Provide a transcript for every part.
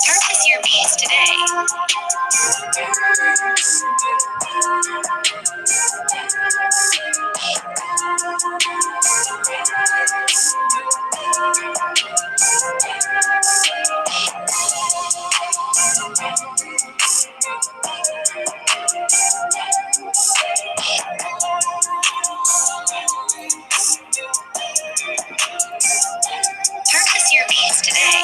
Purchase your piece today. Purchase your piece today.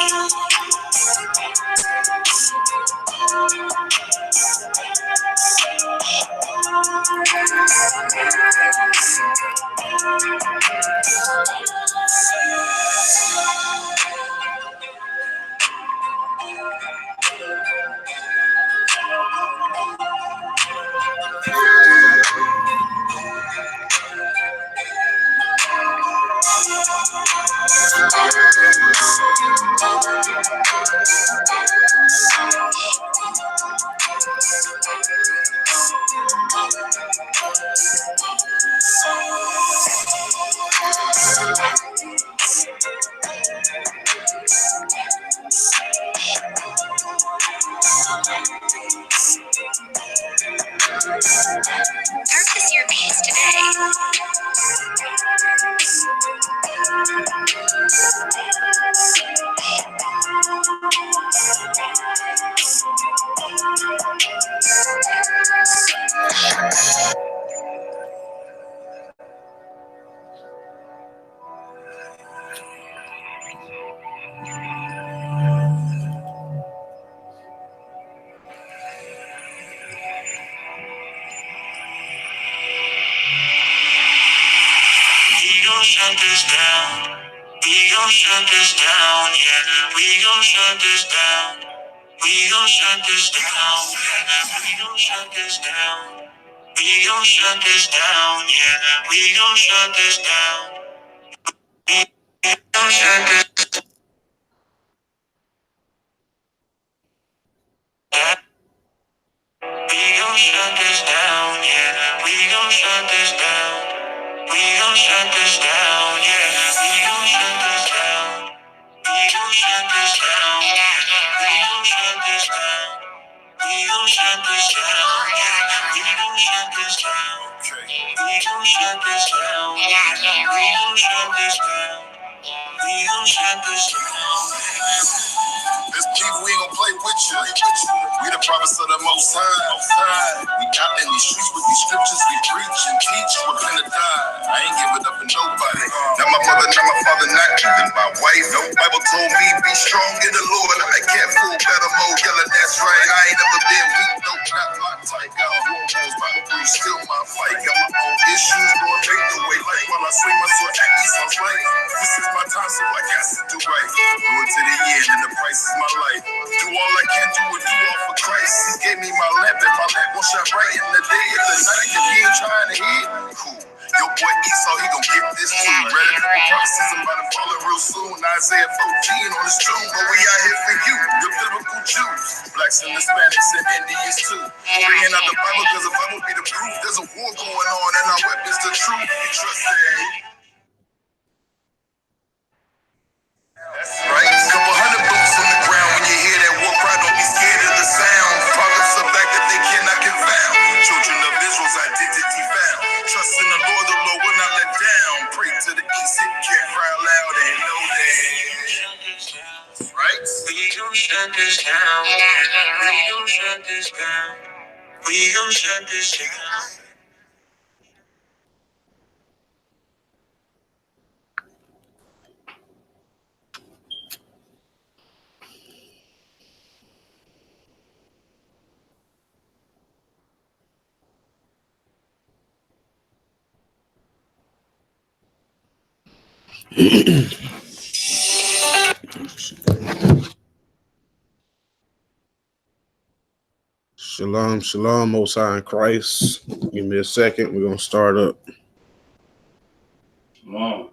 Purchase your piece today. We gon' shut this down. We gon' shut this down, yeah. We gon' shut this down. We gon' shut this down, yeah. We gon' shut this down. We gon' shut this down, yeah. We gon' shut this down. We gon' shut this down. We gon' shut this down, yeah. We gon' shut this down. We gon' shut this down, yeah. We gon' shut this down. We gon' shut this down, yeah. We gon' shut this down. We gon' shut this down, yeah. We gon' shut this down. We gon' shut this down, yeah. We gon' shut this down. We gon' shut this down. This people, we ain't gon' play with you. We the promise of the Most High. We out Bible told me be strong in the Lord. I can't fool better more. Yelling, that's right. I ain't never been weak. No, not my type. Got hormones, Bible brew, still my fight. Got my own issues, Lord, make the way. Like while I swing my sword at me sounds right. This is my time, so I got to do right. Going to the end, and the price is my life. Do all I can do and do all for Christ. He gave me my lamp, and my lamp will shine bright in the day and the night. If he ain't trying to hit, cool. Your boy Esau, he gon' get this too. Ready for the prophecies, I'm about to fall in real soon. Isaiah 14 on his tomb, but we out here for you, the biblical Jews. Blacks and Hispanics and Indians too. Bringing out the Bible, cause the Bible be the proof. There's a war going on, and our weapons the truth. We trust that. That's right. Couple hundred boots on the ground. When you hear that war cry, don't be scared of the sound. Prophets are back that they cannot confound. Children of Israel's identity found. Trust in the Lord will not let down. Pray to the east, it can't cry loud and know that. Right? We gon' shut this down. We gon' shut this down. We gon' shut this down. Shalom, shalom, Most High in Christ. Give me a second. We're going to start up. Shalom.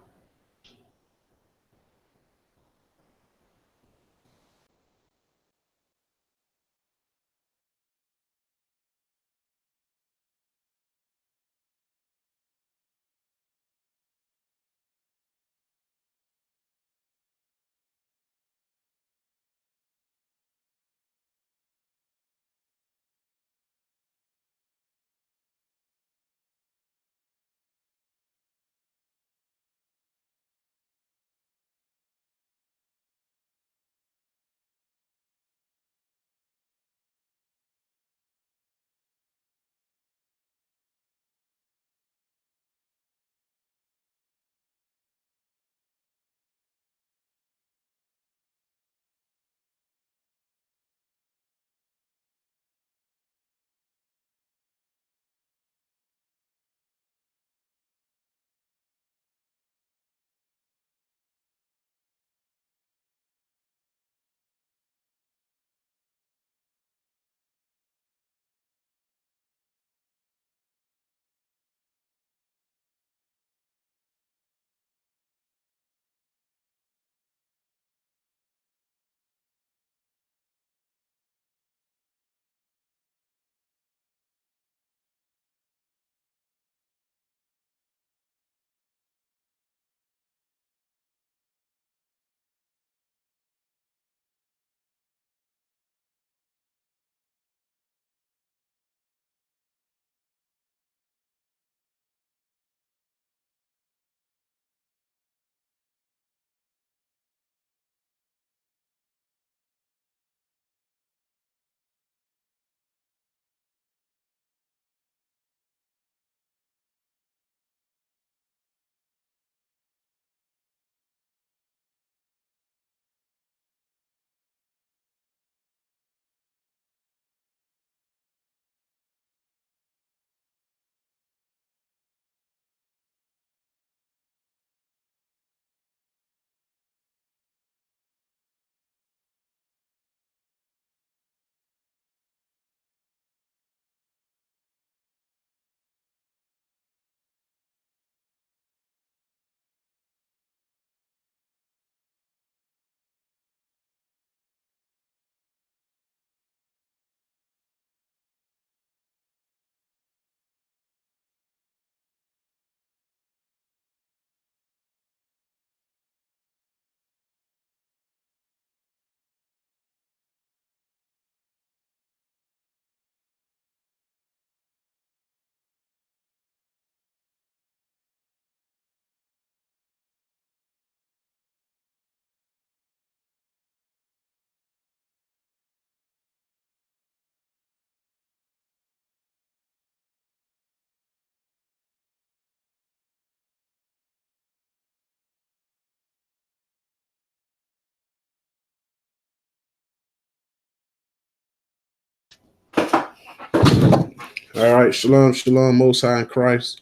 All right, shalom, shalom, Most High in Christ.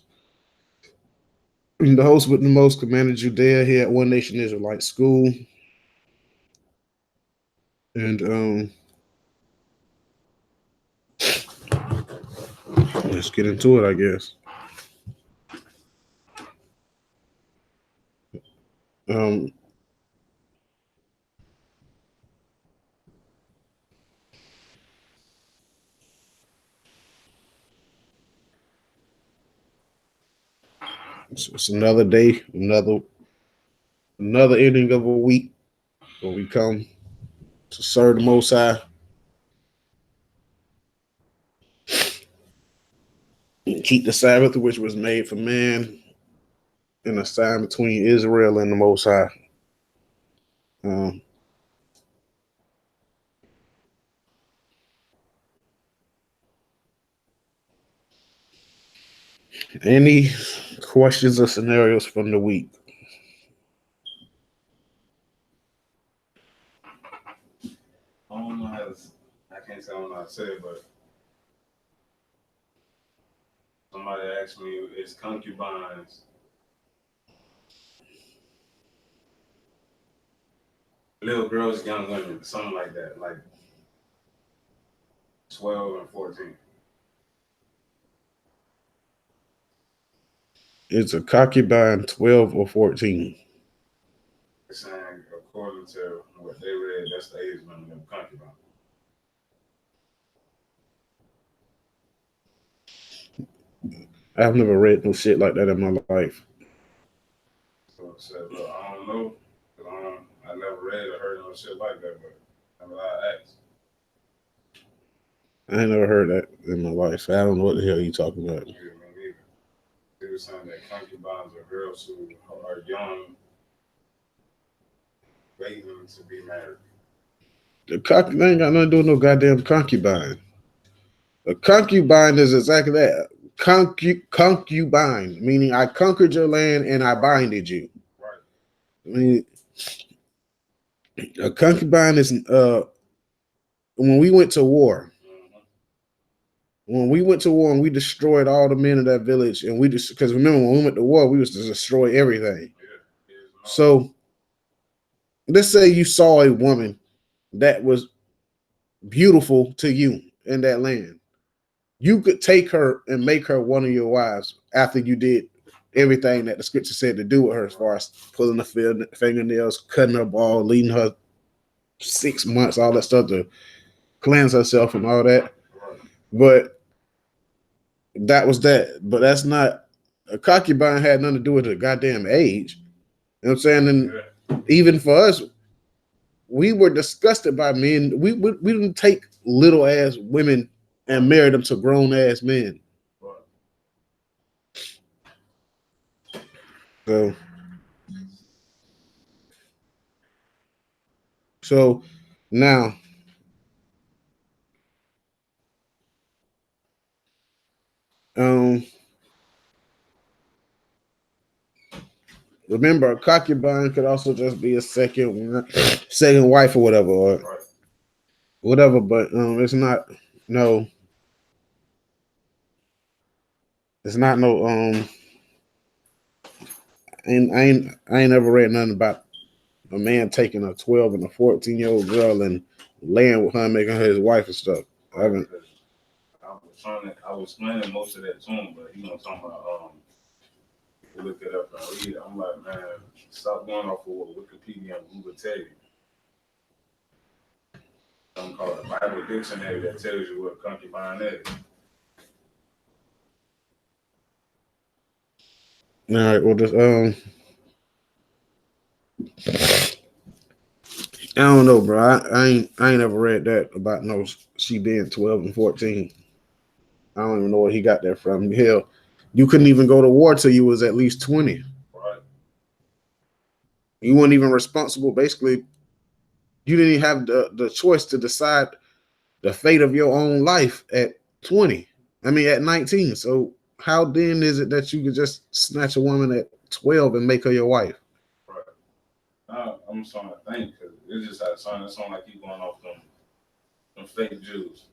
The host with the most, Commander Judea here at One Nation Israelite School. And let's get into it, I guess. Um, it's another day, another ending of a week where we come to serve the Most High and keep the Sabbath, which was made for man, and a sign between Israel and the Most High. Um, any questions or scenarios from the week? I don't know how to, I can't say I don't know how to say it, but somebody asked me, is concubines little girls, young women, something like that, like 12 and 14. It's a concubine 12 or 14. They're saying, according to what they read, that's the age limit of concubine. I've never read no shit like that in my life. So I said, look, I don't know, because I never read or heard no shit like that, but I'm allowed to ask. I ain't never heard that in my life. So I don't know what the hell you talking about. Yeah, me neither. They were saying that concubines are girls who are young, waiting to be married. They ain't got nothing to do with no goddamn concubine. A concubine is exactly that. Concubine, meaning I conquered your land and I binded you. Right. I mean, a concubine is when we went to war. When we went to war and we destroyed all the men of that village, and we just because remember when we went to war, we was to destroy everything. Yeah. So let's say you saw a woman that was beautiful to you in that land. You could take her and make her one of your wives after you did everything that the scripture said to do with her, as far as pulling the fingernails, cutting her ball, leading her 6 months, all that stuff to cleanse herself and all that. But that was that. But that's not a concubine had nothing to do with the goddamn age. You know what I'm saying? And even for us, we were disgusted by men. We didn't take little ass women and marry them to grown ass men. So now remember, a concubine could also just be a second wife or whatever, whatever. But it's not no. It's not no. I ain't ever read nothing about a man taking a 12 and a 14-year-old girl and laying with her and making her his wife and stuff. I haven't. I was explaining most of that to him, but he was talking about look it up and read it. I'm like, man, stop going off of what Wikipedia and Google tell you. Something called a Bible dictionary that tells you what a concubine is. All right, well, just I don't know, bro. I ain't ever read that about no she being 12 and 14. I don't even know where he got that from. Hell, you couldn't even go to war till you was at least 20. Right. You weren't even responsible. Basically, you didn't even have the choice to decide the fate of your own life at 20. I mean, at 19. So how then is it that you could just snatch a woman at 12 and make her your wife? Right. I'm starting to think because it just had sound like you going off them fake Jews.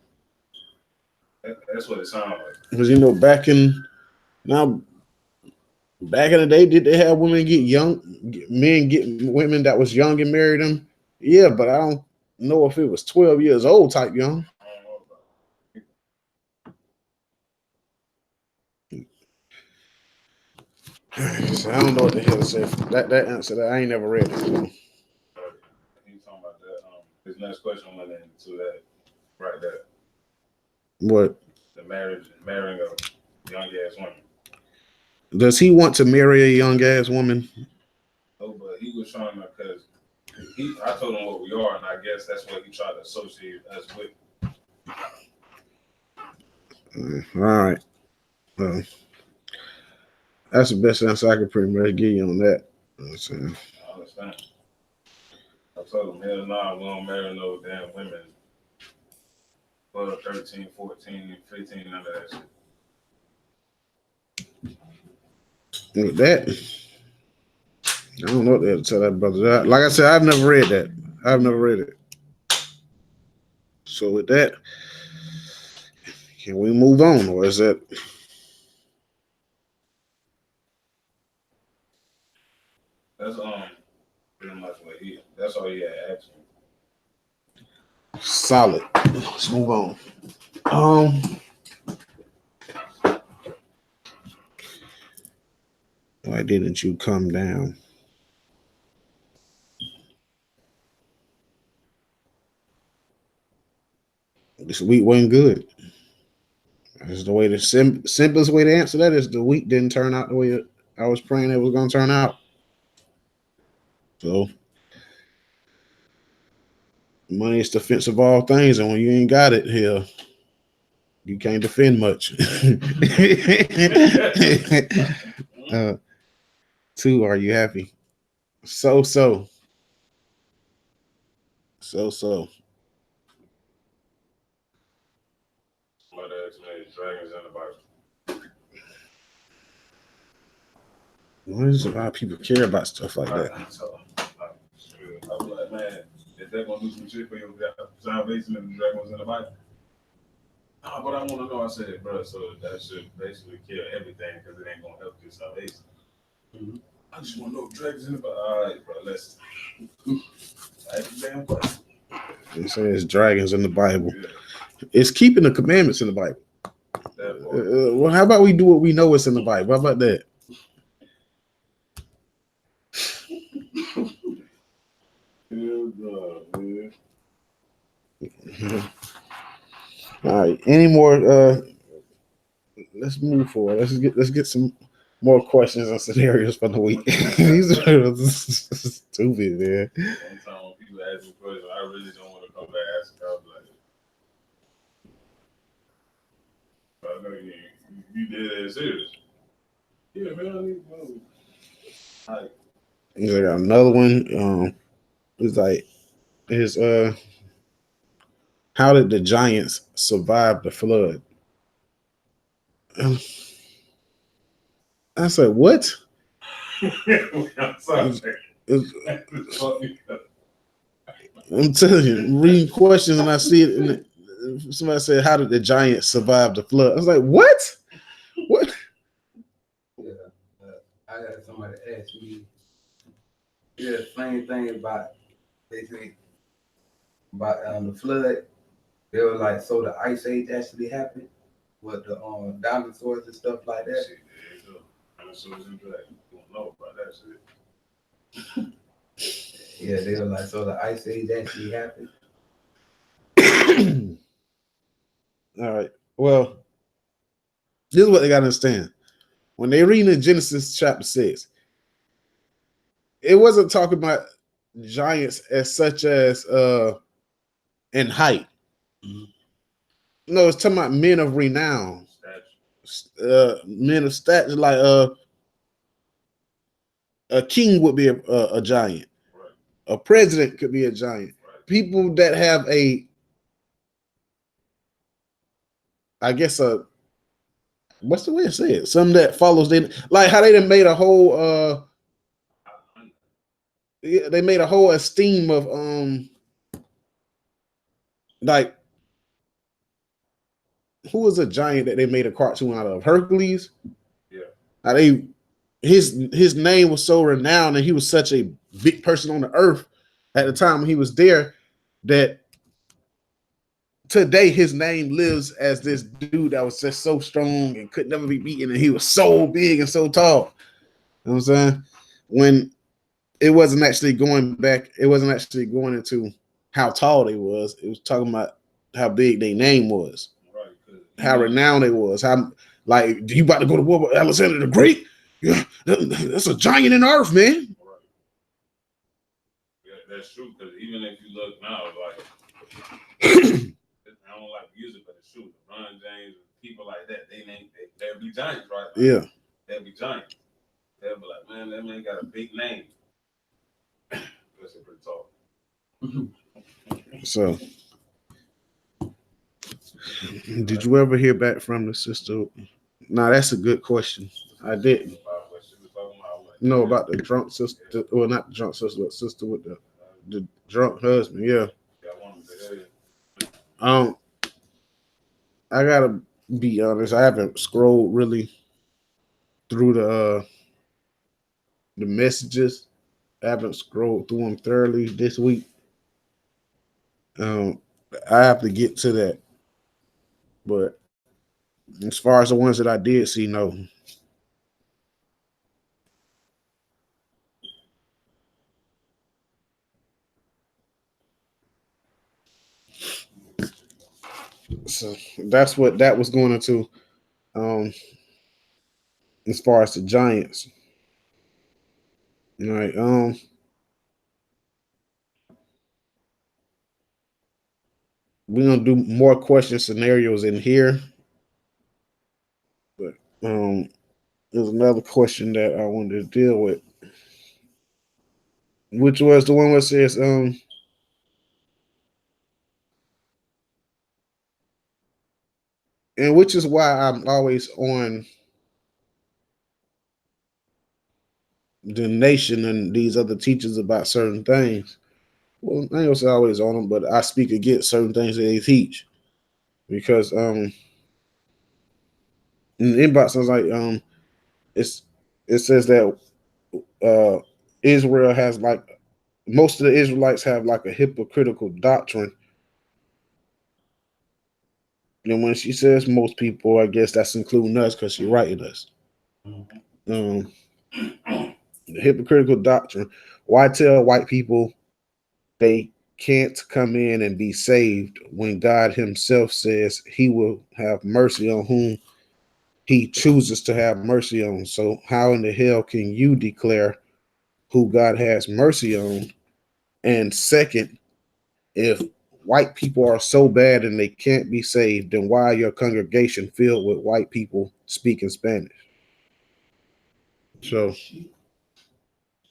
That's what it sounds like. Because back in the day, did they have women men get women that was young and marry them? Yeah, but I don't know if it was 12 years old type young. I don't know about So I don't know what the hell to say. That answer that I ain't never read it. So. it. He's talking about that. His next question went into that right there. What The marrying a young ass woman. does he want to marry a young ass woman? No, but he was trying to because I told him what we are, and I guess that's what he tried to associate us with. All right. That's the best answer I could pretty much give you on that. I understand. I told him, hell nah, we don't marry no damn women. 12, 13, 14, 15, none of that shit. With that, I don't know what to tell that brother. Like I said, I've never read that. I've never read it. So with that, can we move on, or is that? That's pretty much what that's all he had asked me. Solid. Let's move on. Why didn't you come down? This week wasn't good. That's the way the simplest way to answer that is the week didn't turn out the way I was praying it was going to turn out. So money is defensive of all things, and when you ain't got it here, you can't defend much. 2, are you happy? So. Somebody asked me, dragons in the Bible. Why does a lot of people care about stuff like that? So, I was like, man, is that going to do some shit for your salvation and the dragons in the Bible? Oh, but I want to know. I said, bro, so that should basically kill everything because it ain't going to help your salvation. Mm-hmm. I just want to know if dragons in the Bible. All right, bro, listen. Ask the damn question. It says dragons in the Bible. Yeah. It's keeping the commandments in the Bible. Well, how about we do what we know is in the Bible? How about that? All right. Any more? Let's move forward. Let's get some more questions and scenarios from the week. These are stupid, man. Sometimes when people ask me questions, I really don't want to come back and ask them. Like, I know you did that serious. Yeah, man, I need to know. Like, I got another one. It's like how did the giants survive the flood? I said, what? I'm telling you, reading questions and I see it. And somebody said, how did the giants survive the flood? I was like, what? What? Yeah, I had somebody ask me the same thing about basically about the flood. They were like, so the ice age actually happened with the dinosaurs and stuff like that. Shit, there you go. Dinosaurs and dragons. You don't know about that shit. Yeah, they were like, so the ice age actually happened. All right. Well, this is what they got to understand. When they read in Genesis chapter 6, it wasn't talking about giants as such as in height. Mm-hmm. No, it's talking about men of renown. Men of stature, like a king would be a giant. Right. A president could be a giant. Right. People that have what's the way to say it? Some that follows like how they done made a whole they made a whole esteem of like who was a giant that they made a cartoon out of? Hercules. Yeah. How they his name was so renowned, and he was such a big person on the earth at the time when he was there, that today his name lives as this dude that was just so strong and could never be beaten, and he was so big and so tall. You know what I'm saying? When it wasn't actually going back, it wasn't actually going into how tall they was. It was talking about how big their name was, Right. how renowned it was. How, like, you about to go to war with Alexander the Great? Yeah, that's a giant in the earth, man. Right. Yeah, that's true. Because even if you look now, like I don't like music, but it's true. LeBron James, people like that, they'll be giants, right? Like, Yeah, they'll be giants. They'll be like, man, that man got a big name. That's pretty tall. So, did you ever hear back from the sister? Nah, that's a good question. I didn't. No, about the drunk sister. Well, not the drunk sister, but sister with the drunk husband. Yeah. I gotta be honest. I haven't scrolled really through the messages. I haven't scrolled through them thoroughly this week. I have to get to that. But as far as the ones that I did see, no. So that's what that was going into. As far as the Giants, all right. We're gonna do more question scenarios in here, but there's another question that I wanted to deal with, which was the one where it says and which is why I'm always on the nation and these other teachers about certain things. Well, I ain't gonna say always on them, but I speak against certain things that they teach because in the inbox I was like it says that uh Israel has like most of the Israelites have like a hypocritical doctrine. And when she says most people, I guess that's including us because she's writing us. The hypocritical doctrine. Why tell white people they can't come in and be saved when God Himself says He will have mercy on whom He chooses to have mercy on? So, how in the hell can you declare who God has mercy on? And second, if white people are so bad and they can't be saved, then why are your congregation filled with white people speaking Spanish? So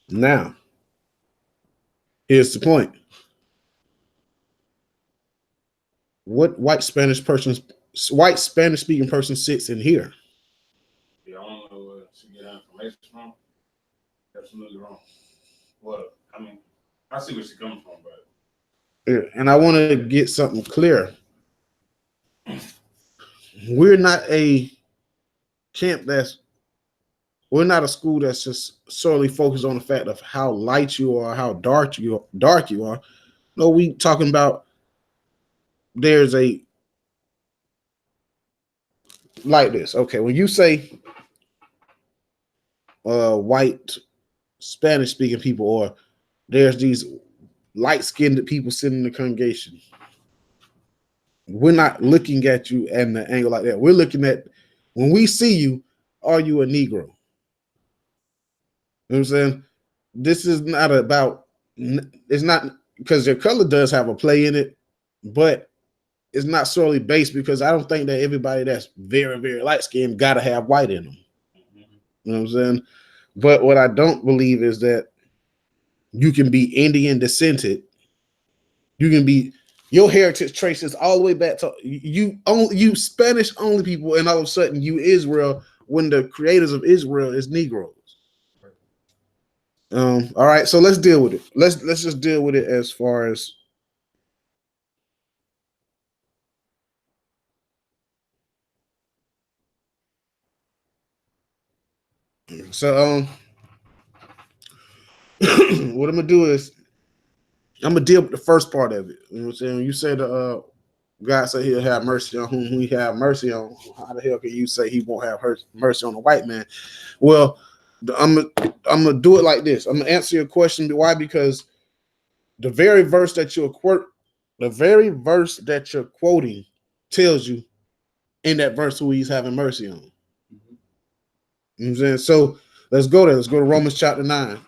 now, here's the point. What white Spanish speaking person sits in here? Yeah, I don't know where she get her information from. Absolutely wrong. Well, I mean, I see where she comes from, but Yeah, and I want to get something clear. We're not a camp we're not a school that's just solely focused on the fact of how light you are, how dark you are. No, we talking about there's a like this. Okay, when you say white Spanish speaking people, or there's these light skinned people sitting in the congregation, we're not looking at you at the angle like that. We're looking at when we see you, are you a Negro? You know what I'm saying? This is not about, it's not because your color does have a play in it, but it's not solely based because I don't think that everybody that's very, very light skinned got to have white in them. You know what I'm saying? But what I don't believe is that you can be Indian descended. You can be your heritage traces all the way back to you Spanish only people, and all of a sudden you Israel when the creators of Israel is Negroes. All right, so let's deal with it. Let's just deal with it as far as So what I'm gonna do is I'm gonna deal with the first part of it. You know what I'm saying? When you said God said he'll have mercy on whom he have mercy on. How the hell can you say he won't have mercy on a white man? Well, I'm gonna do it like this. I'm gonna answer your question. Why? Because the very verse that you're quoting tells you in that verse who he's having mercy on. You know what I'm saying? So let's go there. Let's go to Romans chapter 9.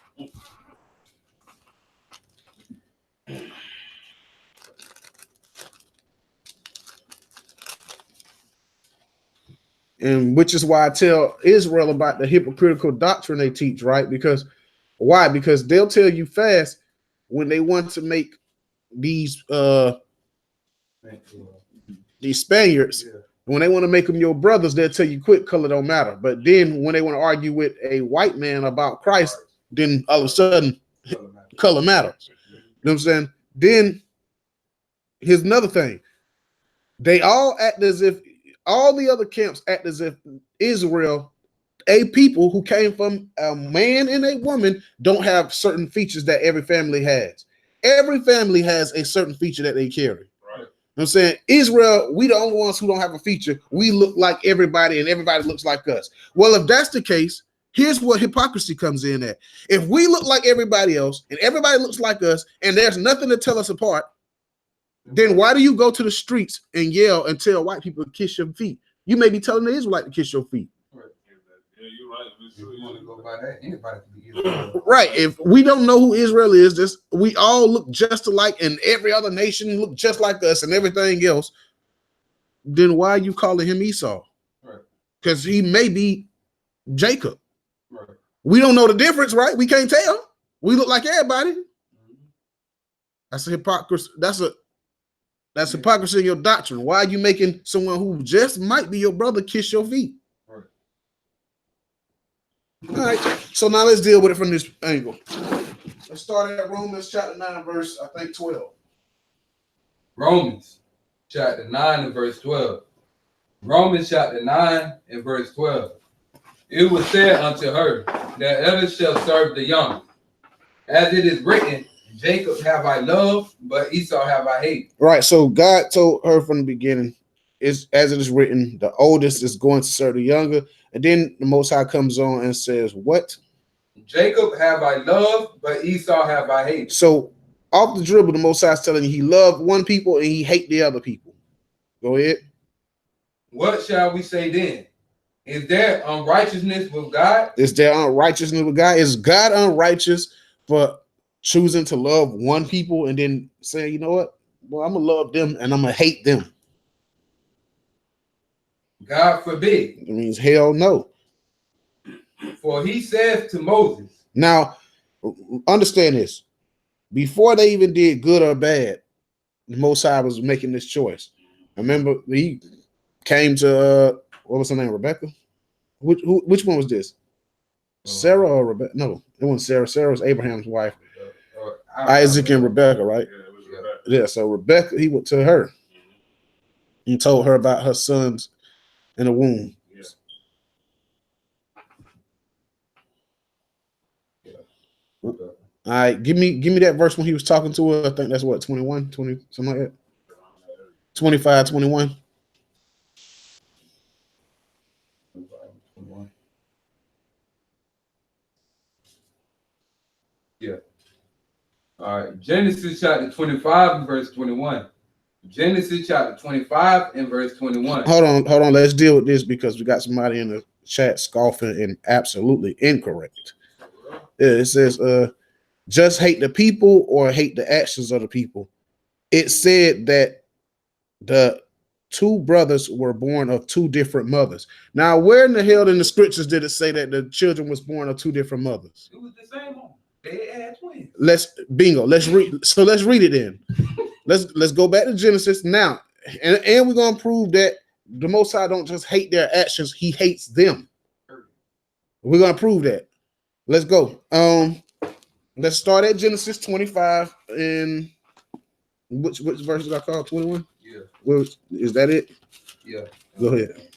And which is why I tell Israel about the hypocritical doctrine they teach, right? Because why? Because they'll tell you fast when they want to make these Spaniards, when they want to make them your brothers, they'll tell you quick, color don't matter. But then when they want to argue with a white man about Christ, then all of a sudden color matters. You know what I'm saying? Then here's another thing. They all act as if all the other camps act as if Israel, a people who came from a man and a woman, don't have certain features that every family has. Every family has a certain feature that they carry. Right. You know what I'm saying? Israel, we the only ones who don't have a feature. We look like everybody and everybody looks like us. Well, if that's the case, here's what hypocrisy comes in at. If we look like everybody else and everybody looks like us and there's nothing to tell us apart, then why do you go to the streets and yell and tell white people to kiss your feet? You may be telling the Israelite to kiss your feet. Right. Yeah, you're right. If you want to go by that, anybody can be Israel. Right. If we don't know who Israel is, this we all look just alike, and every other nation look just like us, and everything else. Then why are you calling him Esau? Right. Because he may be Jacob. Right. We don't know the difference, right? We can't tell. We look like everybody. Mm-hmm. That's a hypocrisy. That's hypocrisy in your doctrine. Why are you making someone who just might be your brother kiss your feet? Right. All right. So now let's deal with it from this angle. Let's start at Romans chapter 9, verse, I think, 12. Romans chapter 9 and verse 12. Romans chapter 9 and verse 12. It was said unto her that elder shall serve the young. As it is written, Jacob have I loved, but Esau have I hated. Right. So God told her from the beginning, is as it is written, the oldest is going to serve the younger. And then the Most High comes on and says, what? Jacob have I loved, but Esau have I hated. So off the dribble, the Most High is telling you he loved one people and he hate the other people. Go ahead. What shall we say then? Is there unrighteousness with God? Is there unrighteousness with God? Is God unrighteous for choosing to love one people and then saying, you know what? Well, I'm going to love them and I'm going to hate them? God forbid. It means hell no. For he says to Moses. Now, understand this. Before they even did good or bad, the Most High was making this choice. Remember, he came to, what was her name, Rebecca? Which one was this? Sarah or Rebecca? No, it wasn't Sarah. Sarah was Abraham's wife. Isaac and Rebecca, right? Yeah, it was Rebecca. Yeah, so Rebecca, he went to her. He told her about her sons in the womb. Yeah. All right, give me that verse when he was talking to her. I think that's what, 21, 20, something like that. 25, 21. Yeah. All right. Genesis chapter 25 and verse 21. Genesis chapter 25 and verse 21. Hold on. Let's deal with this because we got somebody in the chat scoffing and absolutely incorrect. Yeah, it says, just hate the people or hate the actions of the people. It said that the two brothers were born of two different mothers. Now, where in the hell in the scriptures did it say that the children was born of two different mothers? It was the same one. They had twins. Let's read. So let's read it then. Let's go back to Genesis now, and we're gonna prove that the Most High don't just hate their actions; He hates them. We're gonna prove that. Let's go. Let's start at Genesis 25 and which verse did I call 21? Yeah. Well, is that it? Yeah. Go ahead.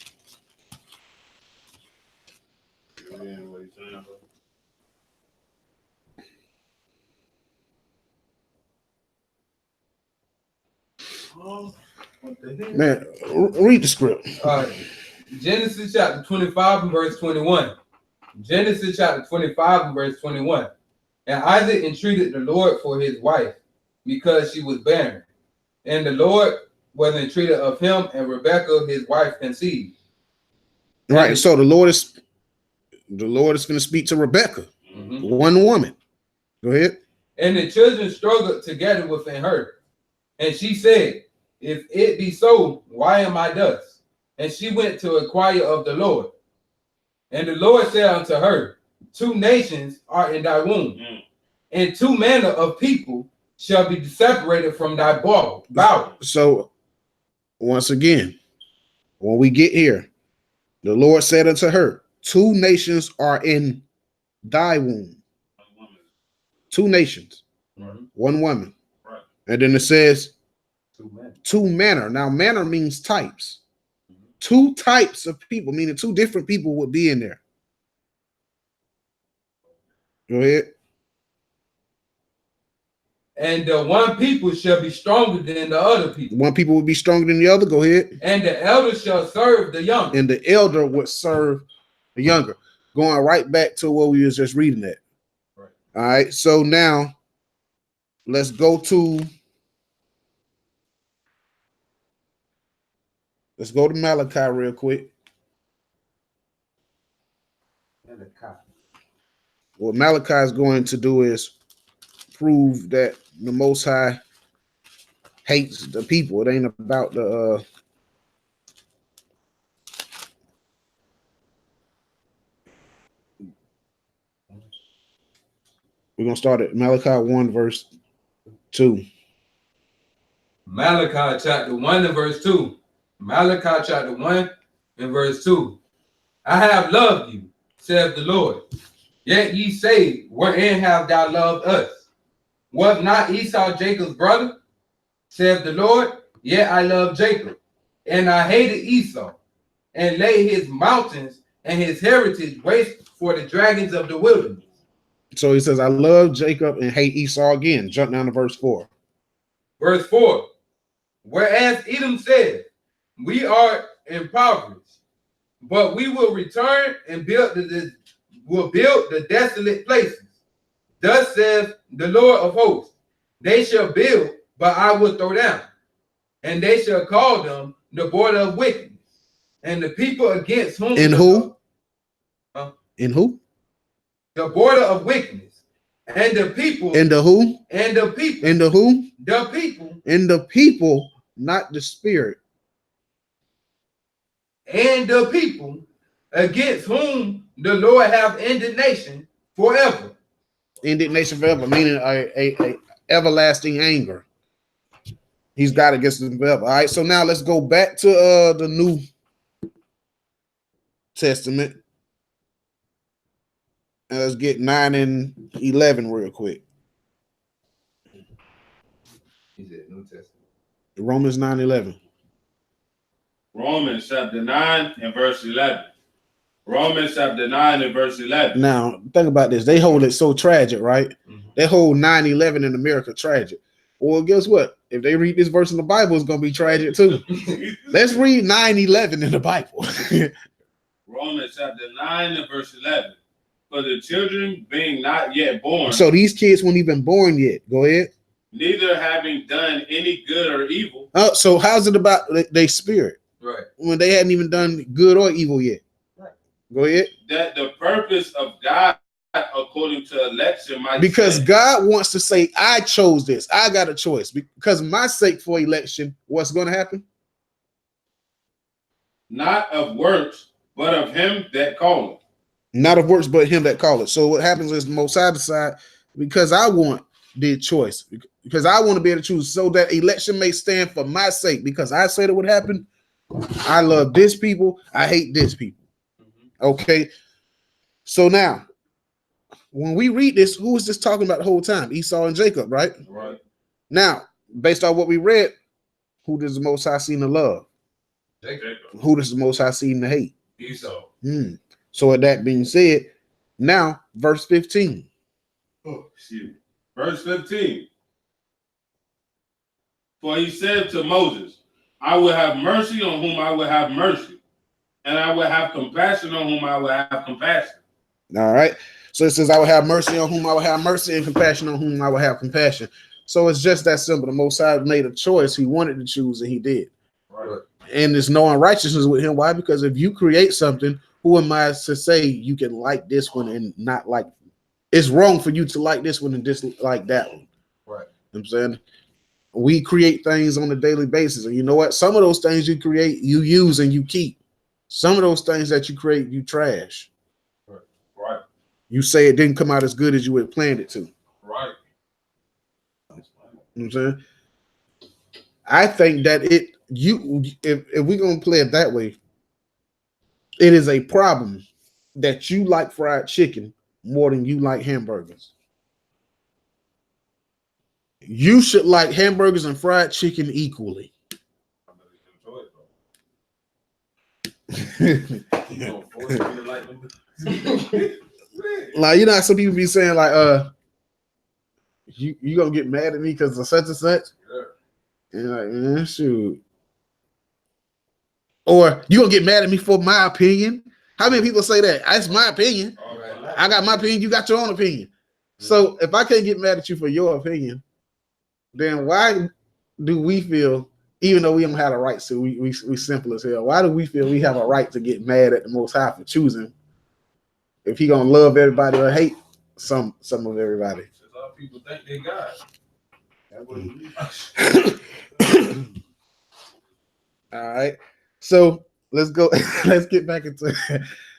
What the hell? Man, read the script. All right. Genesis chapter 25 and verse 21. Genesis chapter 25 and verse 21. And Isaac entreated the Lord for his wife, because she was barren. And the Lord was entreated of him, and Rebekah his wife conceived. Right. So the Lord is going to speak to Rebekah, one woman. Go ahead. And the children struggled together within her. And she said, if it be so, why am I thus? And she went to inquire of the Lord. And the Lord said unto her, 2 nations are in thy womb, and 2 manner of people shall be separated from thy bowels. So, once again, when we get here, the Lord said unto her, 2 nations are in thy womb. 2 nations, one woman. Right. And then it says 2 manner. Now, manner means types. 2 types of people, meaning 2 different people would be in there. Go ahead. And the one people shall be stronger than the other people. One people would be stronger than the other. Go ahead. And the elder shall serve the younger. And the elder would serve the younger. Going right back to what we was just reading at. Right. All right. So now let's go to Malachi real quick. What Malachi is going to do is prove that the Most High hates the people. It ain't about the we're gonna start at Malachi 1 verse 2. Malachi chapter 1 and verse 2. Malachi chapter 1 and verse 2. I have loved you, saith the Lord. Yet ye say, wherein have thou loved us? Was not Esau Jacob's brother? Saith the Lord. Yet I love Jacob, and I hated Esau, and laid his mountains and his heritage waste for the dragons of the wilderness. So he says, I love Jacob and hate Esau again. Jump down to verse 4. Verse 4. Whereas Edom said, we are impoverished, but we will return and build the desolate places. Thus says the Lord of hosts, they shall build, but I will throw down, and they shall call them the border of wickedness, and the people against whom in who? In who? The border of wickedness, and the people. In the who? And the people. In the who? The people. In the people, not the spirit. And the people against whom the Lord have indignation forever. Indignation forever, meaning a everlasting anger. He's got against them forever. All right, so now let's go back to the New Testament. And let's get 9 and 11 real quick. He said New Testament. Romans 9:11. Romans chapter 9 and verse 11. Romans chapter 9 and verse 11. Now, think about this. They hold it so tragic, right? Mm-hmm. They hold 9/11 in America tragic. Well, guess what? If they read this verse in the Bible, it's going to be tragic too. Let's read 9:11 in the Bible. Romans chapter 9 and verse 11. For the children being not yet born. So these kids weren't even born yet. Go ahead. Neither having done any good or evil. Oh, so how's it about their spirit? Right. When they hadn't even done good or evil yet. Right. Go ahead. That the purpose of God according to election might because say, God wants to say, I chose this. I got a choice. Because of my sake for election, what's going to happen? Not of works, but of him that calleth. Not of works, but him that calleth. So what happens is the Most High decide, because I want the choice, because I want to be able to choose, so that election may stand for my sake, because I said it would happen. I love this people. I hate this people. Okay. So now, when we read this, who is this talking about the whole time? Esau and Jacob, right? Right. Now, based on what we read, who does the Most High seem to love? Jacob. Who does the Most High seem to hate? Esau. So with that being said, now verse 15. Oh, shoot. Verse 15. For he said to Moses, I will have mercy on whom I will have mercy, and I will have compassion on whom I will have compassion. All right. So it says, I will have mercy on whom I will have mercy, and compassion on whom I will have compassion. So it's just that simple. The Most High made a choice. He wanted to choose, and he did. Right. And there's no unrighteousness with him. Why? Because if you create something, who am I to say you can like this one and not like? It's wrong for you to like this one and dislike that one. Right. You know what I'm saying? We create things on a daily basis. And you know what? Some of those things you create, you use and you keep. Some of those things that you create, you trash. Right. You say it didn't come out as good as you had planned it to. Right. You know what I'm saying? I think that if we're gonna play it that way, it is a problem that you like fried chicken more than you like hamburgers. You should like hamburgers and fried chicken equally. Like, you know how some people be saying, like, you gonna get mad at me because of such and such? Yeah. And like, man, shoot. Or you gonna get mad at me for my opinion? How many people say that? That's my opinion. I got my opinion, you got your own opinion. So if I can't get mad at you for your opinion, then why do we feel, even though we don't have a right to, we simple as hell, why do we feel we have a right to get mad at the Most High for choosing if he gonna love everybody or hate some of everybody? A lot of people think they God. All right. So let's go. Let's get back into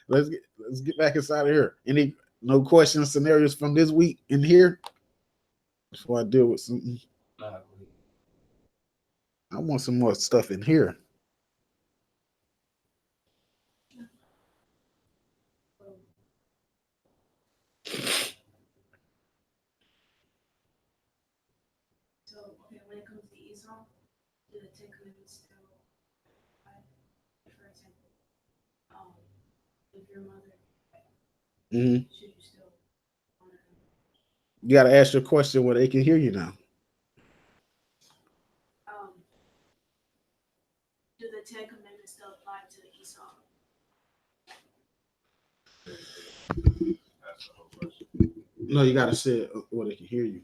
let's get back inside of here. Any no questions, scenarios from this week in here before I deal with something. I want some more stuff in here. So, okay, when it comes to Esau, do the Ten Commandments still apply? For example, if your mother, Mm-hmm. should you still honor her? You got to ask your question where they can hear you now. Do the Ten Commandments still apply to Esau? That's the whole question. No, you got to say it where they can hear you.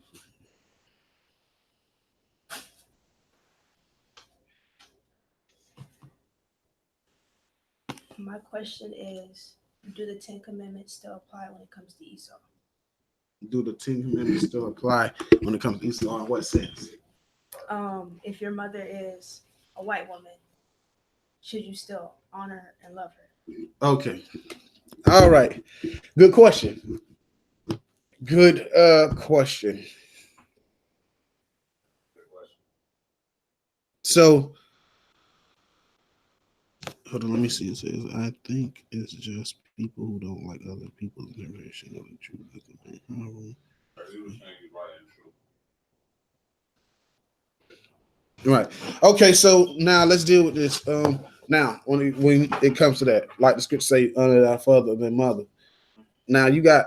My question is, do the Ten Commandments still apply when it comes to Esau? Do the 10 Commandments still apply when it comes to Esau? In what sense? If your mother is a white woman, should you still honor her and love her? Okay. All right. Good question. Good question. So, hold on, let me see. It says, I think it's just people who don't like other people's generation of the truth. Right. Okay, so now let's deal with this. Now, when it comes to that, like the scripture say, honor thy father than mother. Now you got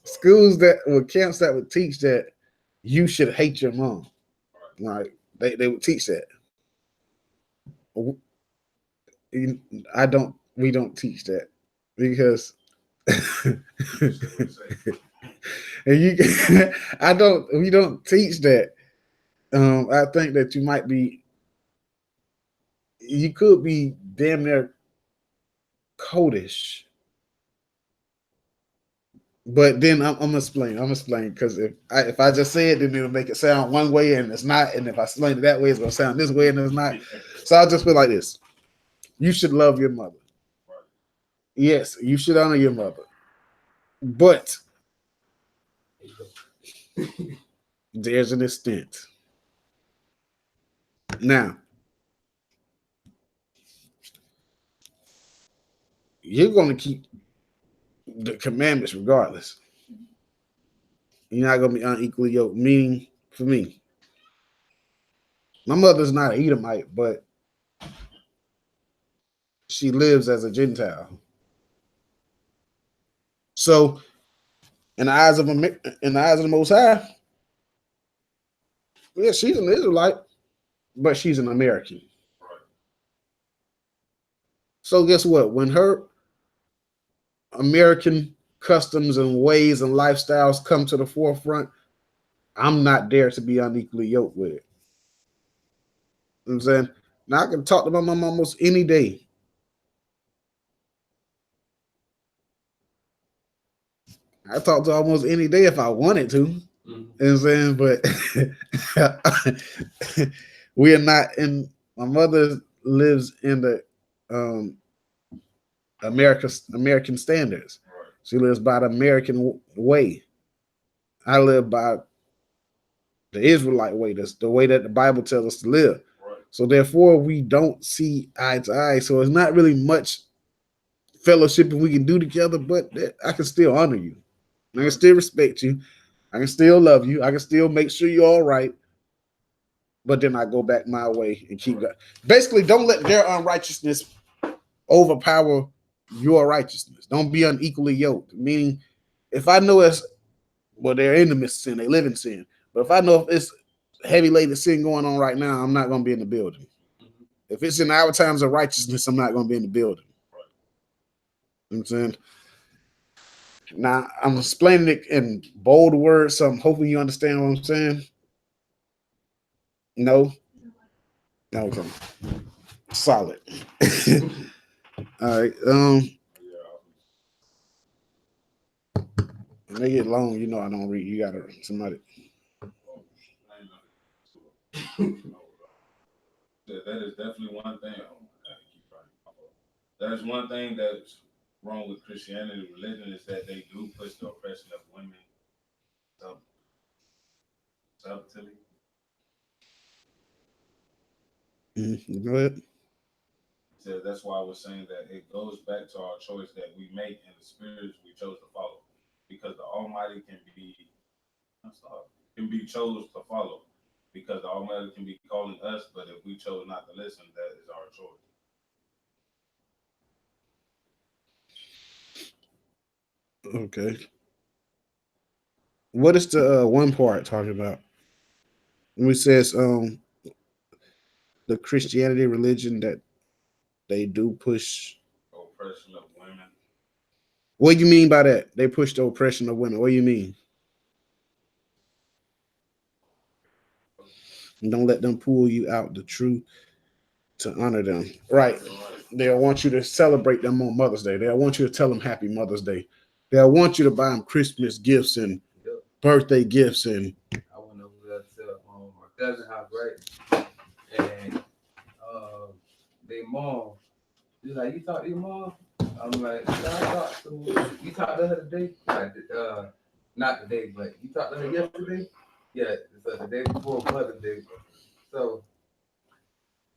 schools that or camps that would teach that you should hate your mom. Right? They would teach that. We don't teach that because and we don't teach that. I think that you could be damn near codish. But then I'm gonna explain because if I just say it, then it'll make it sound one way and it's not, and if I explain it that way, it's gonna sound this way and it's not. So I'll just be like this: you should love your mother. Yes, you should honor your mother, but there's an extent. Now, you're gonna keep the commandments regardless. You're not gonna be unequally yoked. Meaning, for me, my mother's not an Edomite, but she lives as a Gentile. So, in the eyes of the Most High, Yeah, she's an Israelite, but she's an American. Right. So guess what? When her American customs and ways and lifestyles come to the forefront, I'm not there to be unequally yoked with it. You know what I'm saying? Now I can talk to my mom almost any day. I talk to her almost any day if I wanted to. You know what I'm saying? But we are not in. My mother lives in the American standards. Right. She lives by the American way. I live by the Israelite way. That's the way that the Bible tells us to live. Right. So therefore, we don't see eye to eye. So it's not really much fellowship we can do together. But I can still honor you. I can still respect you. I can still love you. I can still make sure you're all right. But then I go back my way and keep going. Basically, don't let their unrighteousness overpower your righteousness. Don't be unequally yoked. Meaning, if I know it's, well, they're in the midst of sin, they live in sin. But if I know if it's heavy laden sin going on right now, I'm not going to be in the building. If it's in our times of righteousness, I'm not going to be in the building. You know what I'm saying? Now, I'm explaining it in bold words, so I'm hoping you understand what I'm saying. No? Okay. Solid. All right. When they get long, you know I don't read. You gotta somebody. That is definitely one thing. There's one thing that's wrong with Christianity religion is that they do push the oppression of women. Subtly. Go ahead. So that's why I was saying that it goes back to our choice that we make and the spirits we chose to follow, because the Almighty can be chose to follow, because the Almighty can be calling us, but if we chose not to listen, that is our choice. Okay. What is the one part talking about? When it says the Christianity religion that they do push Oppression of women. What do you mean by that? They push the oppression of women. What do you mean? And don't let them pull you out the truth to honor them. Right. They'll want you to celebrate them on Mother's Day. They'll want you to tell them Happy Mother's Day. They'll want you to buy them Christmas gifts and birthday gifts. And I went over there to my cousin's house, right? And their mom, she's like, "You talk to your mom?" I'm like, "Yeah, I talked to her. You talked to her today?" Like, not today, but you talked to her yesterday? Yeah, so the day before Mother's Day. So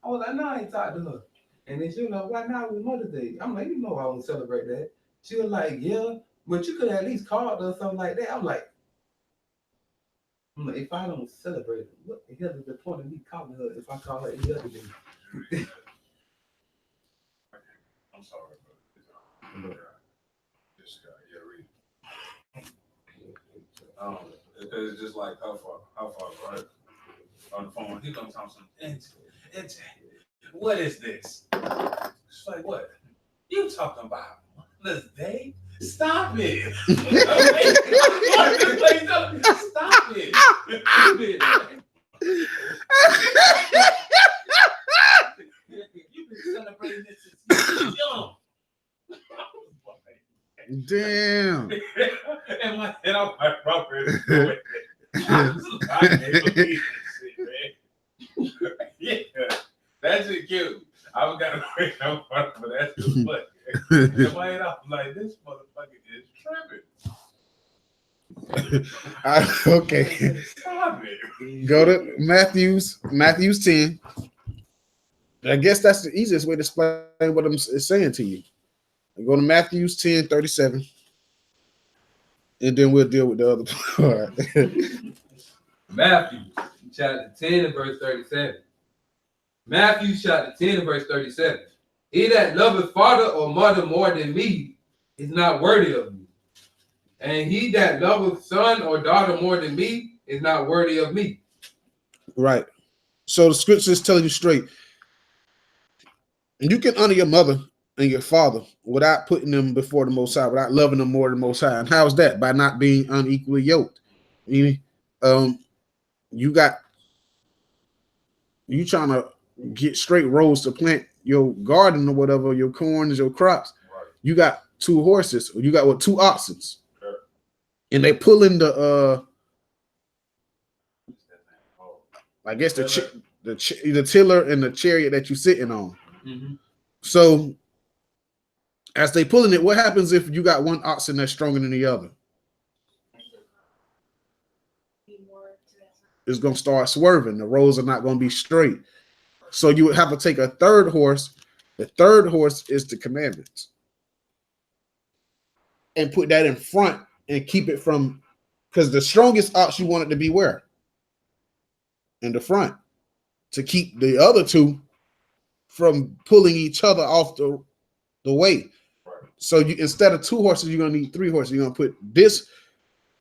I was like, "No, I ain't talked to her." And then she was like, "Why not with Mother's Day?" I'm like, "You know I don't celebrate that." She was like, "Yeah, but you could have at least called her or something like that." I'm like, if I don't celebrate it, what the hell is the point of me calling her if I call her any other day? I'm sorry, but this guy, read. It's just like how far, right? On the phone, he comes Thompson. It's what is this? It's like what? You talking about Mother's Day? Stop it! Stop it! You've been celebrating this since you were young. damn. And my head off my property. Yeah, that's it cute. I gotta wait no part, but that's just funny. In my head, I was like, this motherfucker is tripping. Okay. Stop it. Go to Matthews 10. I guess that's the easiest way to explain what I'm saying to you. Go to Matthews 10:37. And then we'll deal with the other part. Matthew chapter 10 and verse 37. Matthew chapter 10 and verse 37. He that loveth father or mother more than me is not worthy of me. And he that loveth son or daughter more than me is not worthy of me. Right. So the scripture is telling you straight. You can honor your mother and your father without putting them before the Most High, without loving them more than the Most High. And how is that? By not being unequally yoked. You, you got you trying to get straight rows to plant your garden or whatever, your corns, your crops. Right. You got 2 horses, or you got what 2 oxen, Sure. and they pulling the What's that thing called? I guess the tiller and the chariot that you're sitting on. Mm-hmm. So as they pulling it, what happens if you got one oxen that's stronger than the other? Be more to that side. It's gonna start swerving. The rows are not gonna be straight. So you would have to take a 3rd horse. The 3rd horse is the commandments, and put that in front and keep it from, because the strongest ox you want it to be where? In the front, to keep the other 2 from pulling each other off the way. Right. So you, instead of 2 horses, you're gonna need 3 horses. You're gonna put this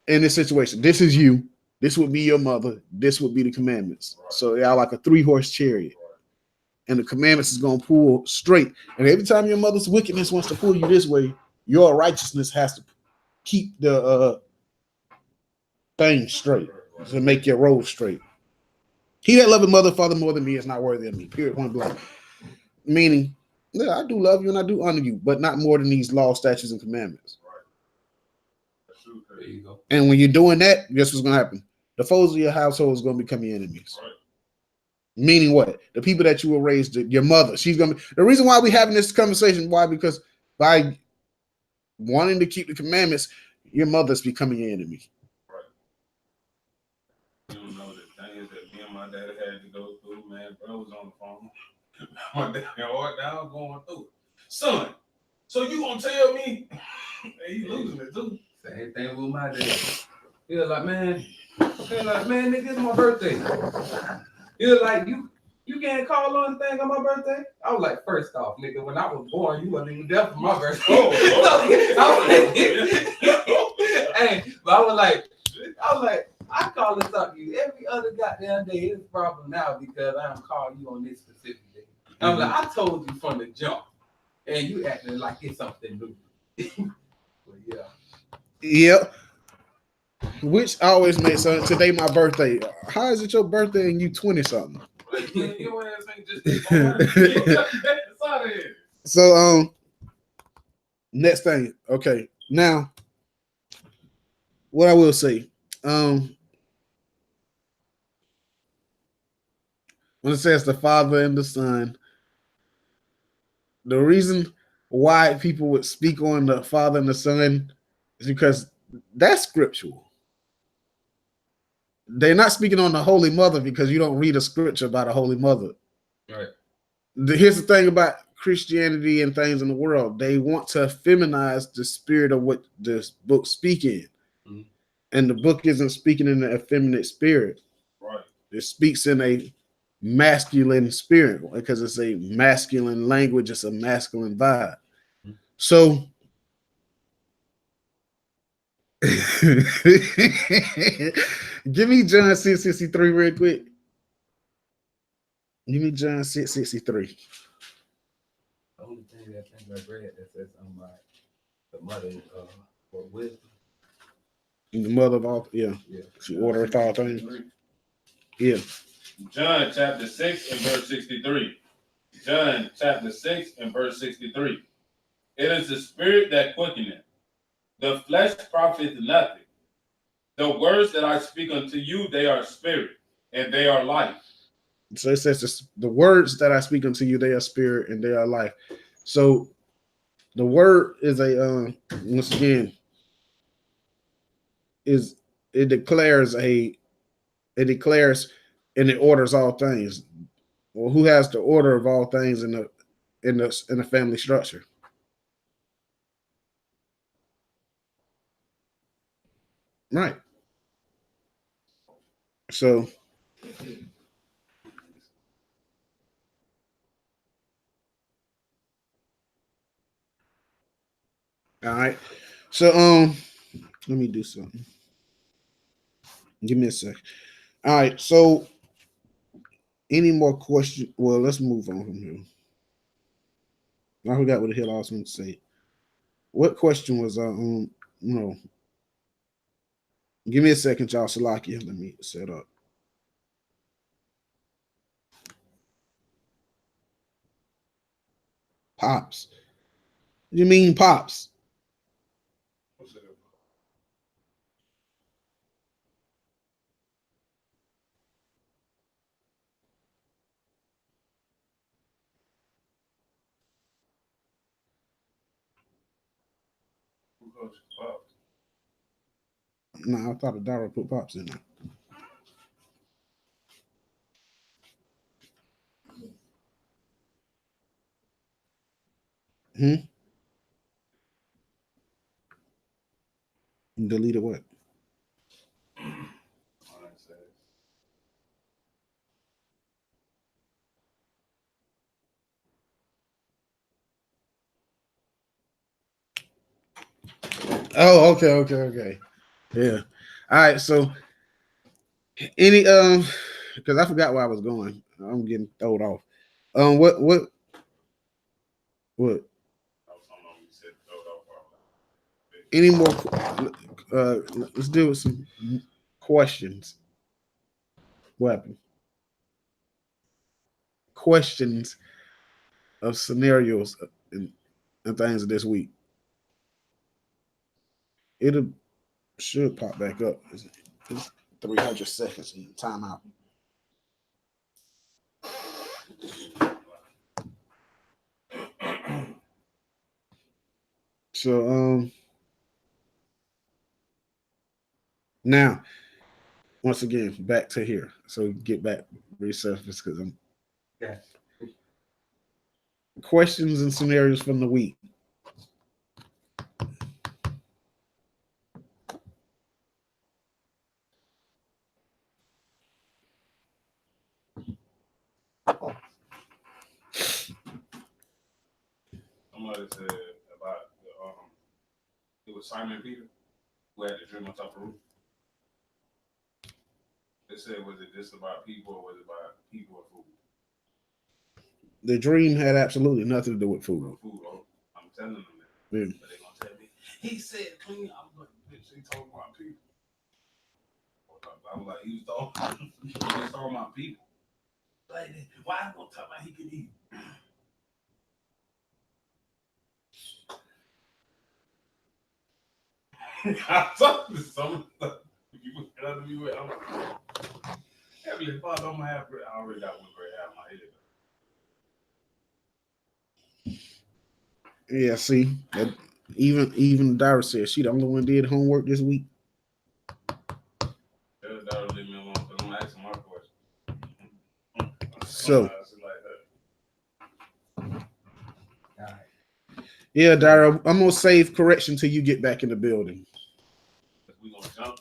in this situation. This is you. This would be your mother. This would be the commandments. Right. So y'all like a 3-horse chariot. And the commandments is gonna pull straight. And every time your mother's wickedness wants to pull you this way, your righteousness has to keep the thing straight to make your road straight. He that loveth mother, father more than me is not worthy of me. Period. Point blank. Meaning, yeah, I do love you and I do honor you, but not more than these law, statutes, and commandments. Right. That's true. There you go. And when you're doing that, guess what's gonna happen? The foes of your household is gonna become your enemies. Right. Meaning what? The people that you were raised, your mother, she's gonna be the reason why we're having this conversation. Why? Because by wanting to keep the commandments, your mother's becoming your enemy. Right. You don't know the things that me and my daddy had to go through, man. Bro was on the phone. My daddy hard down going through it. Son, so you gonna tell me? Hey, he losing it too. Same thing with my dad. He was like, man, nigga, it's my birthday. He was like, you can't call on thing on my birthday? I was like, first off, nigga, when I was born, you wasn't even there for my birthday. Hey, but I was like, I call this up to you every other goddamn day. It's a problem now because I don't call you on this specific day. I'm like, I told you from the jump, and you acting like it's something new. But yeah. Yep. Which always makes sense. Today my birthday. How is it your birthday and you 20 something? Your ass ain't just it's out of here. So next thing. Okay. Now what I will say, when it says the Father and the Son, the reason why people would speak on the Father and the Son is because that's scriptural. They're not speaking on the Holy Mother because you don't read a scripture about a Holy Mother. Right. Here's the thing about Christianity and things in the world. They want to feminize the spirit of what this book speaks in. Mm-hmm. And the book isn't speaking in an effeminate spirit. Right. It speaks in a masculine spirit because it's a masculine language. It's a masculine vibe. Mm-hmm. So give me John 6:63 real quick. Give me John 6:63. The only thing that I read that says something about the mother for wisdom. The mother of all, yeah. She ordereth all things. Yeah. John chapter 6 and verse 63. John chapter 6 and verse 63. It is the spirit that quickeneth. The flesh profiteth nothing. The words that I speak unto you, they are spirit, and they are life. So it says the words that I speak unto you, they are spirit and they are life. So the word is a once again it declares and it orders all things. Well, who has the order of all things in the family structure? Right. So all right. So let me do something. Give me a sec. All right. So Any more questions? Well, let's move on from here. I forgot what the hell I was going to say. What question was no? Give me a second, y'all. Salakia. Let me set up. Pops. What do you mean, pops? What's it? Who goes up? Nah, I thought Adara put pops in there. Hmm. Deleted what? I didn't say it. Oh, okay. Yeah. All right. So any because I forgot where I was going. I'm getting thrown off. What? I was talking about you said throw it off. Any more? Let's deal with some questions. What happened? Questions of scenarios and things this week. It'll should pop back up. It's 300 seconds in timeout. So now once again back to here. So get back resurface because I'm questions and scenarios from the week. Somebody said about it was Simon Peter who had the dream on top of the roof. They said, was it just about people or was it about people or food? The dream had absolutely nothing to do with food. Food, oh, I'm telling them that. Yeah. But they gonna tell me, he said clean. I'm like, bitch, he talking about people. I was like, he was talking about people. Like, why I gonna talk about he could eat? I talked to some of you telling me what I'm Heavenly Father, I'm gonna have I already got one great out of my head. Yeah, see, even Dara said she the only one did homework this week. That'll leave me alone because I'm asking my question. So Like that. yeah, Dara, I'm gonna save correction till you get back in the building. We gonna jump.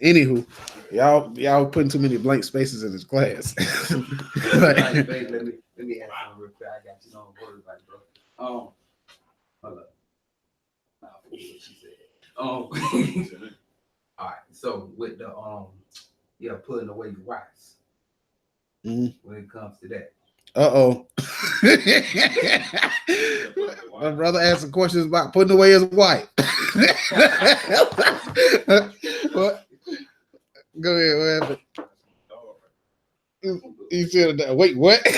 Anywho, y'all putting too many blank spaces in this class. Let me ask you real quick. I got you on worry about it, bro. Hold up. I forget what she said. All right. So with the pulling away your wives. When it comes to that. Uh-oh. My brother asking questions about putting away his wife. What? Go ahead, what happened? You said that. Wait, what? This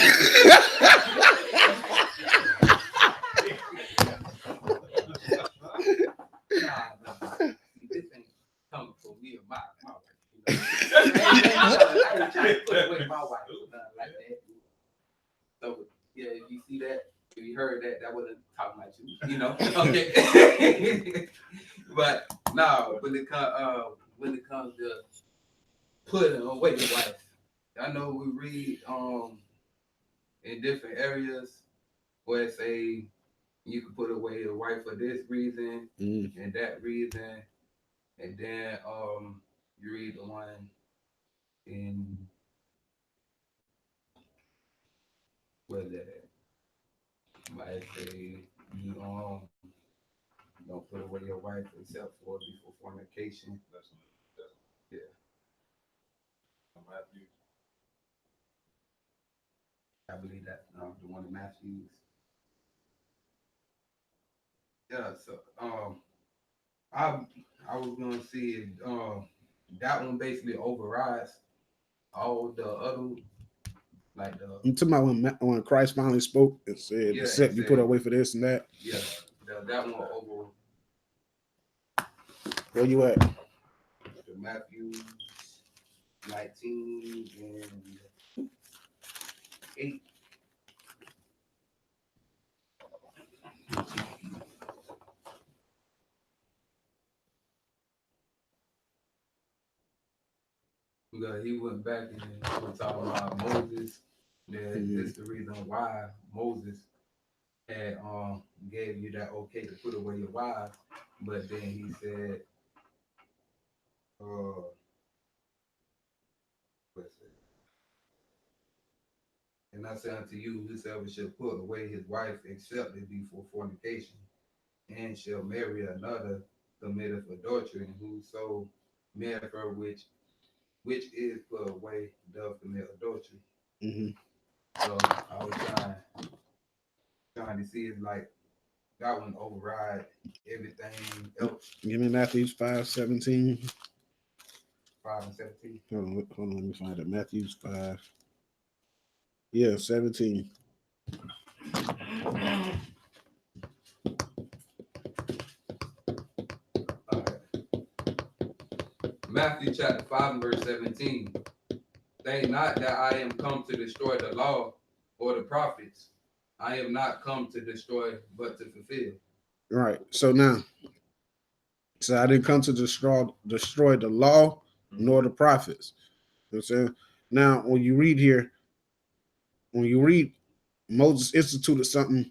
ain't coming from me or my wife. I ain't trying to put away my wife or nothing like that. So yeah, if you see that, if you heard that, that wasn't talking about you, you know. Okay. But no, when it comes to putting away your wife, I know we read in different areas where it say you can put away your wife for this reason and that reason, and then you read the one in where that might say you Don't put away your wife except for before fornication. That's Yeah. Matthew. I believe that the one in Matthews. Yeah, so I was gonna see if that one basically overrides all the other like the You talking about when Christ finally spoke and said, yeah, "Except it you put said, away for this and that." yeah, that one over Where you at? the Matthew 19 and 8. Because he went back and was talking about Moses. That That's the reason why Moses had gave you that okay to put away your wives, but then he said, what's it? And I say unto you, whosoever shall put away his wife, except it be for fornication, and shall marry another, committeth adultery, and whoso marrieth her which is put away doth commit adultery. Mm-hmm. So I was trying to see if like that one override everything else. Give me Matthews 5:17. 5 and 17. Hold on, let me find it. Matthews 5. Yeah, 17. All right. Matthew chapter 5 and verse 17. Think not that I am come to destroy the law or the prophets. I am not come to destroy, but to fulfill. Right. So now, I didn't come to destroy the law nor the prophets. You know what I'm saying? Now, when you read here, Moses instituted something,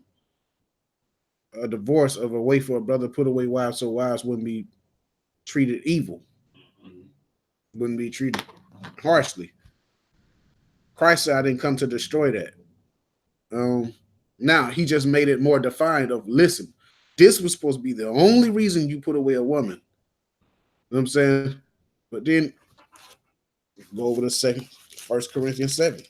a divorce of a way for a brother to put away wives so wives wouldn't be treated evil, wouldn't be treated harshly. Christ said, I didn't come to destroy that. Now he just made it more defined of listen, this was supposed to be the only reason you put away a woman. You know what I'm saying? But then go over to second 1 Corinthians 7.